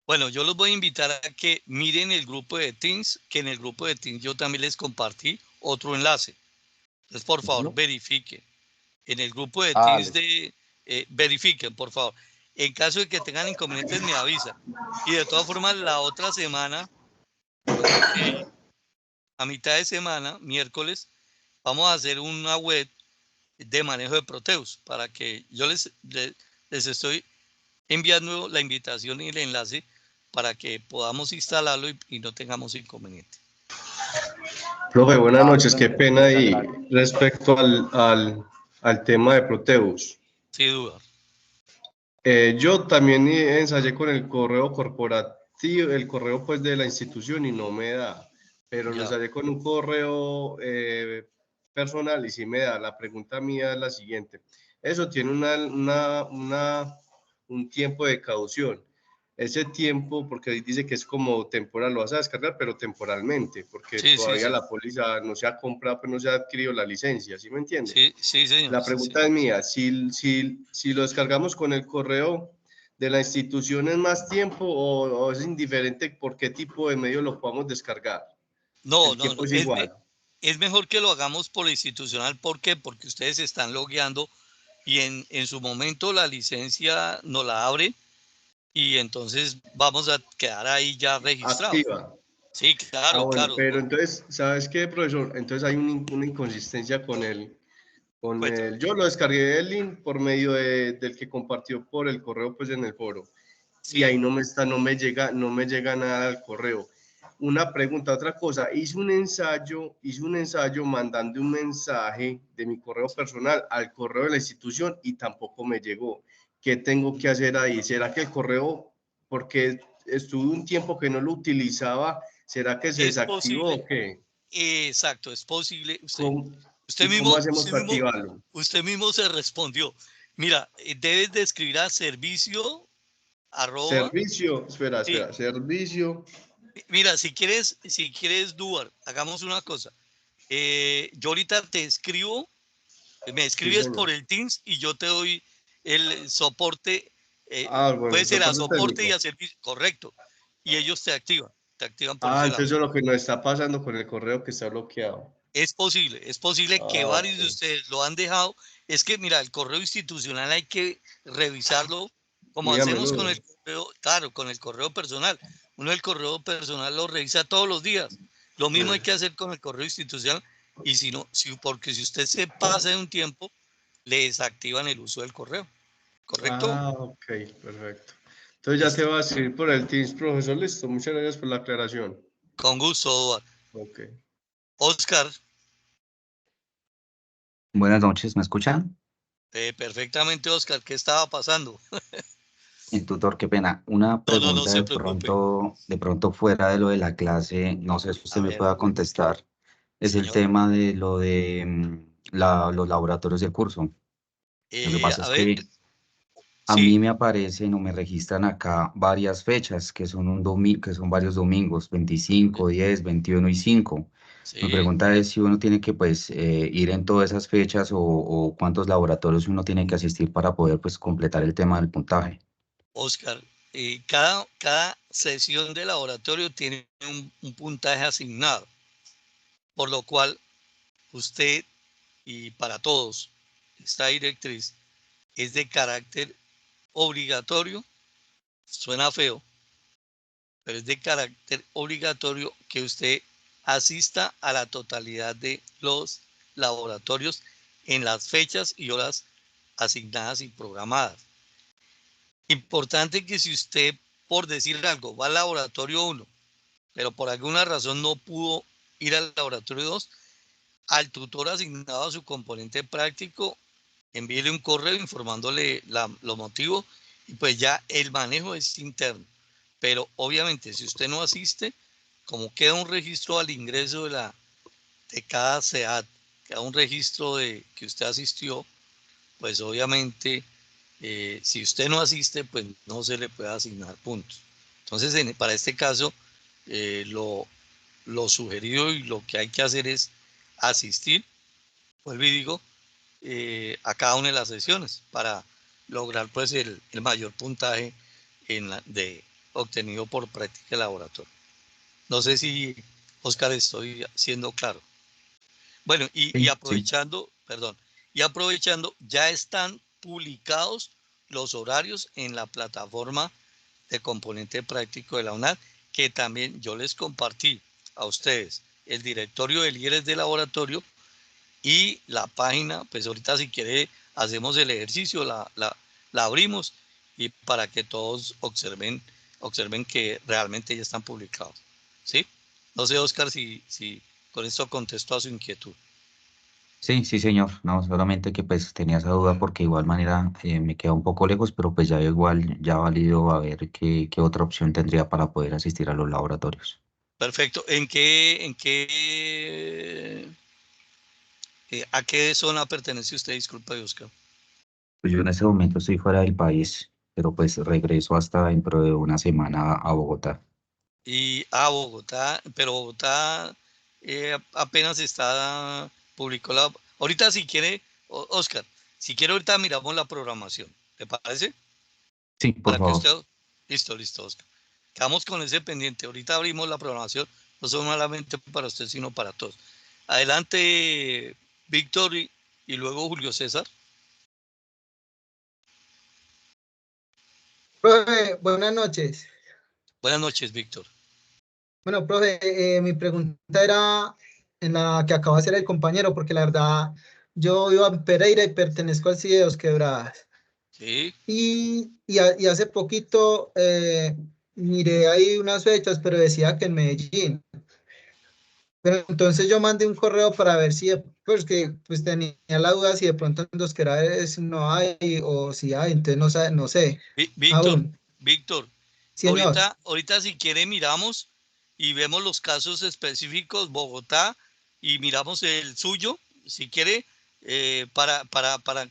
Bueno, yo los voy a invitar a que miren el grupo de Teams, que en el grupo de Teams yo también les compartí otro enlace. Entonces, por favor, Ujú. verifiquen. En el grupo de Ah, Teams verifiquen, por favor. En caso de que tengan inconvenientes, me avisan. Y de todas formas, la otra semana, a mitad de semana, miércoles, vamos a hacer una web de manejo de Proteus para que yo les estoy enviando la invitación y el enlace para que podamos instalarlo y no tengamos inconveniente. Profe, buenas noches. Qué Bueno, pena muchas y gracias. respecto al tema de Proteus. Sin duda. Yo también ensayé con el correo corporativo, el correo pues de la institución y no me da, pero lo Ya. ensayé con un correo personal y sí me da. La pregunta mía es la siguiente. Eso tiene un tiempo de caución. Ese tiempo, porque ahí dice que es como temporal, lo vas a descargar, pero temporalmente, porque Sí, sí, todavía sí. la póliza no se ha comprado, pues no se ha adquirido la licencia, ¿sí me entiende? Sí, sí, señor. La Sí, pregunta es señor. mía, si lo descargamos con el correo de la institución es más tiempo o es indiferente por qué tipo de medio lo podamos descargar. No, El no, no. tiempo es igual. Es mejor que lo hagamos por la institucional. ¿Por qué? Porque ustedes se están logueando y en su momento la licencia nos la abre y entonces vamos a quedar ahí ya registrados. Activa. Sí, Ah, claro, bueno, claro. pero entonces, ¿sabes qué, profesor? Entonces hay una inconsistencia Cuéntame. yo lo descargué el link por medio del que compartió por el correo, pues en el foro. Y Sí. ahí no me llega nada al correo. Una pregunta, otra cosa, hice un ensayo mandando un mensaje de mi correo personal al correo de la institución y tampoco me llegó. ¿Qué tengo que hacer ahí? ¿Será que el correo, porque estuve un tiempo que no lo utilizaba, será que se Es desactivó posible. o qué? Exacto, es posible. ¿Cómo, Usted ¿Y cómo mismo, hacemos usted para mismo, activarlo? usted mismo se respondió. Mira, debes de escribir a servicio arroba. Servicio, Sí, servicio. mira, si quieres, Duar, hagamos una cosa. Yo ahorita te escribo, me Sí, escribes por señor. el Teams y yo te doy el soporte. Bueno, Puede ser a soporte soporte y técnico. a servicio, correcto. Y ellos te activan por ese lado. Entonces eso es lo que nos está pasando con el correo que está bloqueado. Es posible que varios de Ok. ustedes lo han dejado. Es que, mira, el correo institucional hay que revisarlo como Muy a hacemos con menudo. el correo, claro, con el correo personal. Uno el correo personal lo revisa todos los días. Lo mismo hay Sí. que hacer con el correo institucional. Y si no, porque si usted se pasa de un tiempo, le desactivan el uso del correo. ¿Correcto? Ah, ok, perfecto. Entonces ya te Listo. voy a escribir por el Teams, profesor. Listo. Muchas gracias por la aclaración. Con gusto. Ok. Oscar, Buenas noches, ¿me escuchan? perfectamente, Oscar. ¿Qué estaba pasando? Tutor, qué pena. Una No pregunta se preocupe. de pronto fuera de lo de la clase, no sé si A usted me ver, pueda contestar. Es el señor. tema de lo de los laboratorios de curso. Lo que pasa A es ver, que a mí sí, me aparecen o me registran acá varias fechas, que son que son varios domingos, 25, 10, 21 y 5. Mi sí. pregunta es si uno tiene que pues ir en todas esas fechas o cuántos laboratorios uno tiene que asistir para poder pues completar el tema del puntaje. Oscar, cada sesión de laboratorio tiene un puntaje asignado, por lo cual usted y para todos, esta directriz es de carácter obligatorio, suena feo, pero es de carácter obligatorio que usted asista a la totalidad de los laboratorios en las fechas y horas asignadas y programadas. Importante que si usted, por decir algo, va al laboratorio 1, pero por alguna razón no pudo ir al laboratorio 2, al tutor asignado a su componente práctico, envíele un correo informándole los motivos y pues ya el manejo es interno. Pero obviamente si usted no asiste, como queda un registro al ingreso de cada SEAT, queda un registro de que usted asistió, pues obviamente si usted no asiste, pues no se le puede asignar puntos. Entonces, para este caso, lo sugerido y lo que hay que hacer es asistir, vuelvo y digo, a cada una de las sesiones para lograr pues el mayor puntaje obtenido por práctica de laboratorio. No sé si, Oscar, estoy siendo claro. Bueno, y Sí, sí. aprovechando, perdón, y aprovechando, ya están publicados los horarios en la plataforma de componente práctico de la UNAD, que también yo les compartí a ustedes el directorio de líderes de laboratorio y la página. Pues ahorita si quiere hacemos el ejercicio, la abrimos y para que todos observen que realmente ya están publicados. ¿Sí? No sé, Oscar, si con esto contesto a su inquietud. Sí, sí, señor. No, solamente que pues tenía esa duda porque de igual manera me queda un poco lejos, pero pues ya igual ya valido a ver qué otra opción tendría para poder asistir a los laboratorios. Perfecto. ¿A qué zona pertenece usted? Disculpa, Oscar. Pues yo en ese momento estoy fuera del país, pero pues regreso hasta dentro de una semana a Bogotá. Y Bogotá, pero Bogotá apenas publicó ahorita si quiere, Oscar, si quiere ahorita miramos la programación, ¿te parece? Sí, por Para que favor. usted, listo, Oscar. Quedamos con ese pendiente, ahorita abrimos la programación, no solamente para usted, sino para todos. Adelante, Víctor y luego Julio César. Profe, buenas noches. Buenas noches, Víctor. Bueno, profe, mi pregunta era en la que acaba de hacer el compañero, porque la verdad, yo vivo en Pereira y pertenezco al CIE de Dos Quebradas. Sí, Y hace poquito miré ahí unas fechas, pero decía que en Medellín. Pero entonces yo mandé un correo para ver si, pues que pues tenía la duda si de pronto en Dos Quebradas no hay o si hay, entonces no sé Víctor, aún. Víctor, Señor. ahorita si quiere miramos y vemos los casos específicos, Bogotá, y miramos el suyo, si quiere, para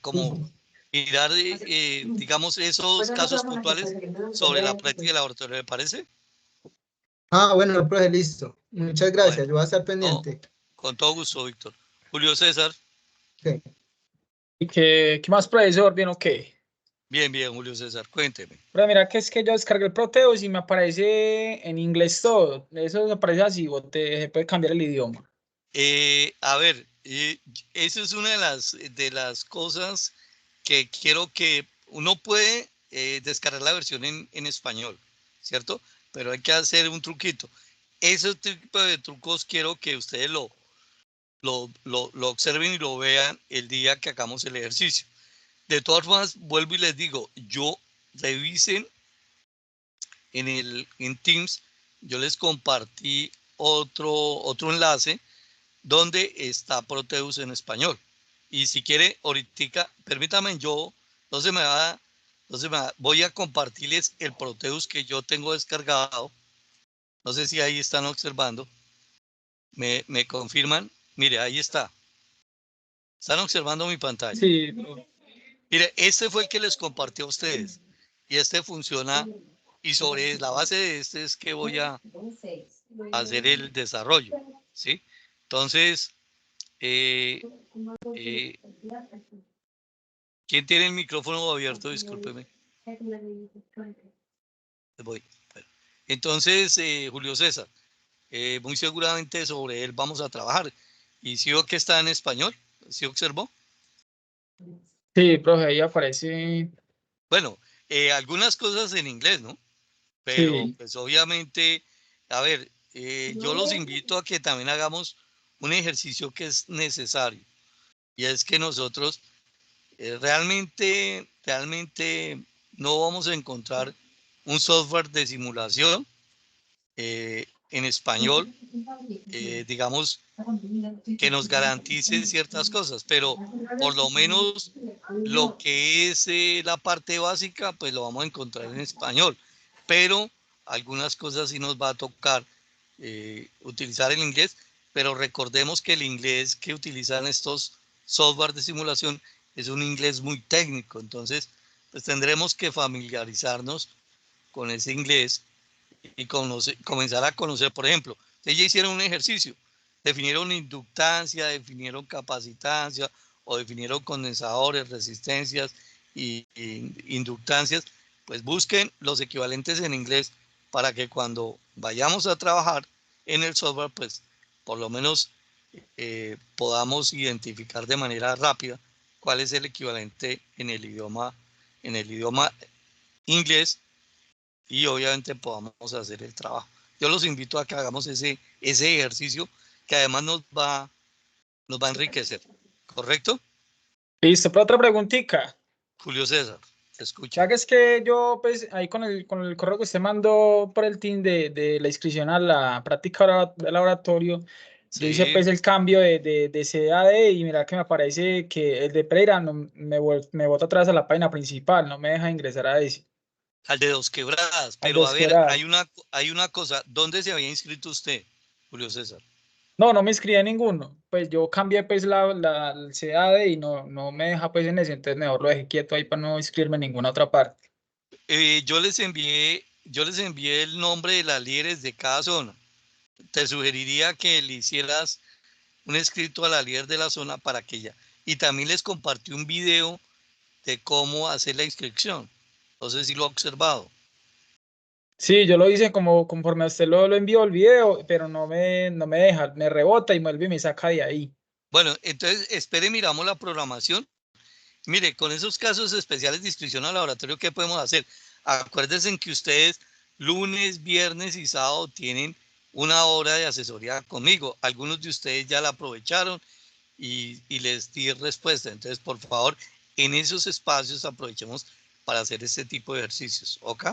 como mirar, digamos, esos casos puntuales sobre la práctica de laboratorio, ¿le parece? Ah, bueno, profe, listo. Muchas Bueno, gracias. Yo voy a estar no, pendiente. con todo gusto, Víctor. Julio César, Ok. ¿Y qué más, profesor? ¿Bien o qué? bien, Julio César, cuénteme. Pero mira que es que yo descargué el Proteus y me aparece en inglés todo. Eso me aparece así, se puede cambiar el idioma. A ver, esa es una de las cosas que quiero que uno puede descargar la versión en español, ¿cierto? pero hay que hacer un truquito. Ese tipo de trucos quiero que ustedes lo observen y lo vean el día que hagamos el ejercicio. De todas formas, vuelvo y les digo, revisen en Teams, yo les compartí otro enlace donde está Proteus en español. Y si quiere, ahorita, permítame, voy a compartirles el Proteus que yo tengo descargado. No sé si ahí están observando. ¿Me confirman? Mire, ahí está. ¿Están observando mi pantalla? Sí, Mire, este fue el que les compartí a ustedes. Y este funciona. Y sobre la base de este es que voy a hacer el desarrollo. ¿Sí? Entonces, ¿quién tiene el micrófono abierto? Discúlpeme. Voy. Entonces, Julio César, muy seguramente sobre él vamos a trabajar. ¿Y si veo que está en español? ¿Sí observó? sí, profe, ahí aparece. Bueno, algunas cosas en inglés, ¿no? Pero Sí, pues obviamente, a ver, yo los invito a que también hagamos un ejercicio que es necesario. Y es que nosotros realmente no vamos a encontrar un software de simulación en español, digamos, que nos garantice ciertas cosas, pero por lo menos lo que es la parte básica, pues lo vamos a encontrar en español. Pero algunas cosas sí nos va a tocar utilizar el inglés, pero recordemos que el inglés que utilizan estos software de simulación es un inglés muy técnico, entonces pues tendremos que familiarizarnos con ese inglés y comenzar a conocer, por ejemplo, ustedes ya hicieron un ejercicio, definieron inductancia, definieron capacitancia o definieron condensadores, resistencias y inductancias, pues busquen los equivalentes en inglés para que cuando vayamos a trabajar en el software, pues por lo menos podamos identificar de manera rápida cuál es el equivalente en el idioma inglés y obviamente podamos hacer el trabajo. Yo los invito a que hagamos ese ejercicio que además nos va a enriquecer. ¿Correcto? listo, pero otra preguntita. Julio César, te escucho. Ya que es que yo, pues, ahí con el correo que usted mandó por el team de la inscripción a la práctica de laboratorio, yo hice Sí, pues el cambio de CAD y mira que me aparece que el de Pereira no, me bota atrás a la página principal, no me deja ingresar a ese, al de Dos Quebradas. al Pero a ver, desquebrada. hay una cosa. ¿Dónde se había inscrito usted, Julio César? No, no me inscribí en ninguno. Pues yo cambié pues el CAD y no me deja pues en ese, entonces mejor lo dejé quieto ahí para no inscribirme en ninguna otra parte. Yo les envié el nombre de las líderes de cada zona. Te sugeriría que le hicieras un escrito a la líder de la zona para que ella. Y también les compartí un video de cómo hacer la inscripción. No sé si lo ha observado. Sí, yo lo hice como conforme a usted lo envió el video, pero no me deja, me rebota y vuelve y me saca de ahí. Bueno, entonces espere, miramos la programación. Mire, con esos casos especiales de inscripción al laboratorio, ¿qué podemos hacer? Acuérdense en que ustedes lunes, viernes y sábado tienen una hora de asesoría conmigo. Algunos de ustedes ya la aprovecharon y les di respuesta. Entonces, por favor, en esos espacios aprovechemos para hacer este tipo de ejercicios. ¿Ok?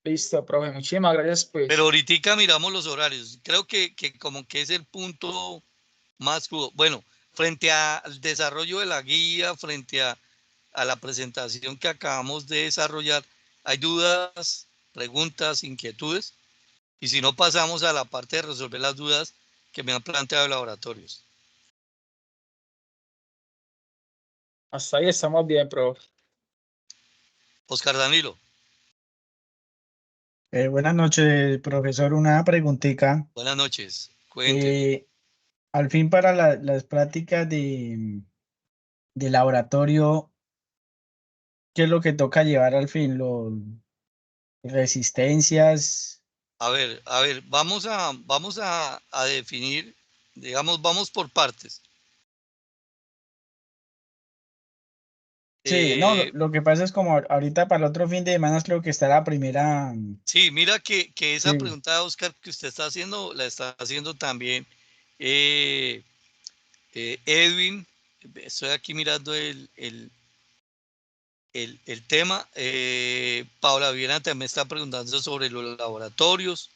Listo, profe, muchísimas gracias, Pero pues. ahorita miramos los horarios. Creo que como que es el punto más crudo. Bueno, frente al desarrollo de la guía, frente a la presentación que acabamos de desarrollar, ¿hay dudas, preguntas, inquietudes? Y si no, pasamos a la parte de resolver las dudas que me han planteado laboratorios. Hasta ahí estamos bien, profe. Oscar Danilo, Buenas noches, profesor. Una preguntita. buenas noches. Cuénteme. Eh, Al fin para las prácticas de laboratorio, ¿qué es lo que toca llevar al fin? Los resistencias. A ver, vamos a definir, digamos, vamos por partes. Sí, no, lo que pasa es como ahorita para el otro fin de semana creo que está la primera. Sí, mira que esa Sí. pregunta de Oscar que usted está haciendo, la está haciendo también Edwin. Estoy aquí mirando el tema. Paula Viena también está preguntando sobre los laboratorios.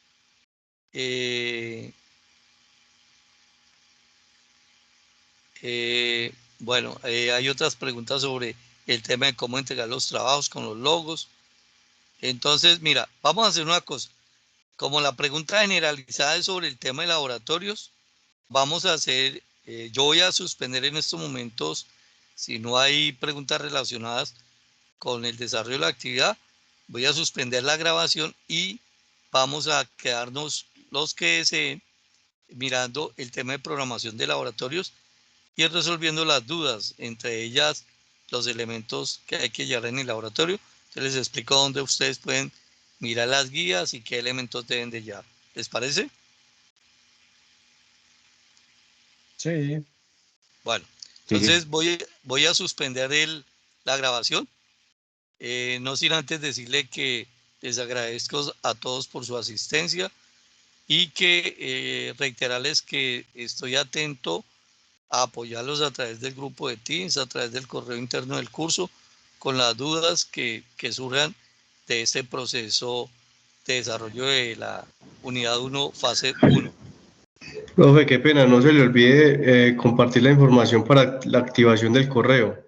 Bueno, hay otras preguntas sobre el tema de cómo entregar los trabajos con los logos. Entonces, mira, vamos a hacer una cosa. Como la pregunta generalizada es sobre el tema de laboratorios, vamos a hacer, yo voy a suspender en estos momentos, si no hay preguntas relacionadas con el desarrollo de la actividad, voy a suspender la grabación y vamos a quedarnos los que deseen mirando el tema de programación de laboratorios y resolviendo las dudas, entre ellas los elementos que hay que llevar en el laboratorio. Entonces les explico dónde ustedes pueden mirar las guías y qué elementos deben de llevar. ¿Les parece? Sí. Bueno, Sí, sí. entonces voy a suspender la grabación. No sin antes decirle que les agradezco a todos por su asistencia y que reiterarles que estoy atento a apoyarlos a través del grupo de Teams, a través del correo interno del curso, con las dudas que surjan de este proceso de desarrollo de la unidad 1, fase 1. Profe, qué pena, no se le olvide compartir la información para la activación del correo.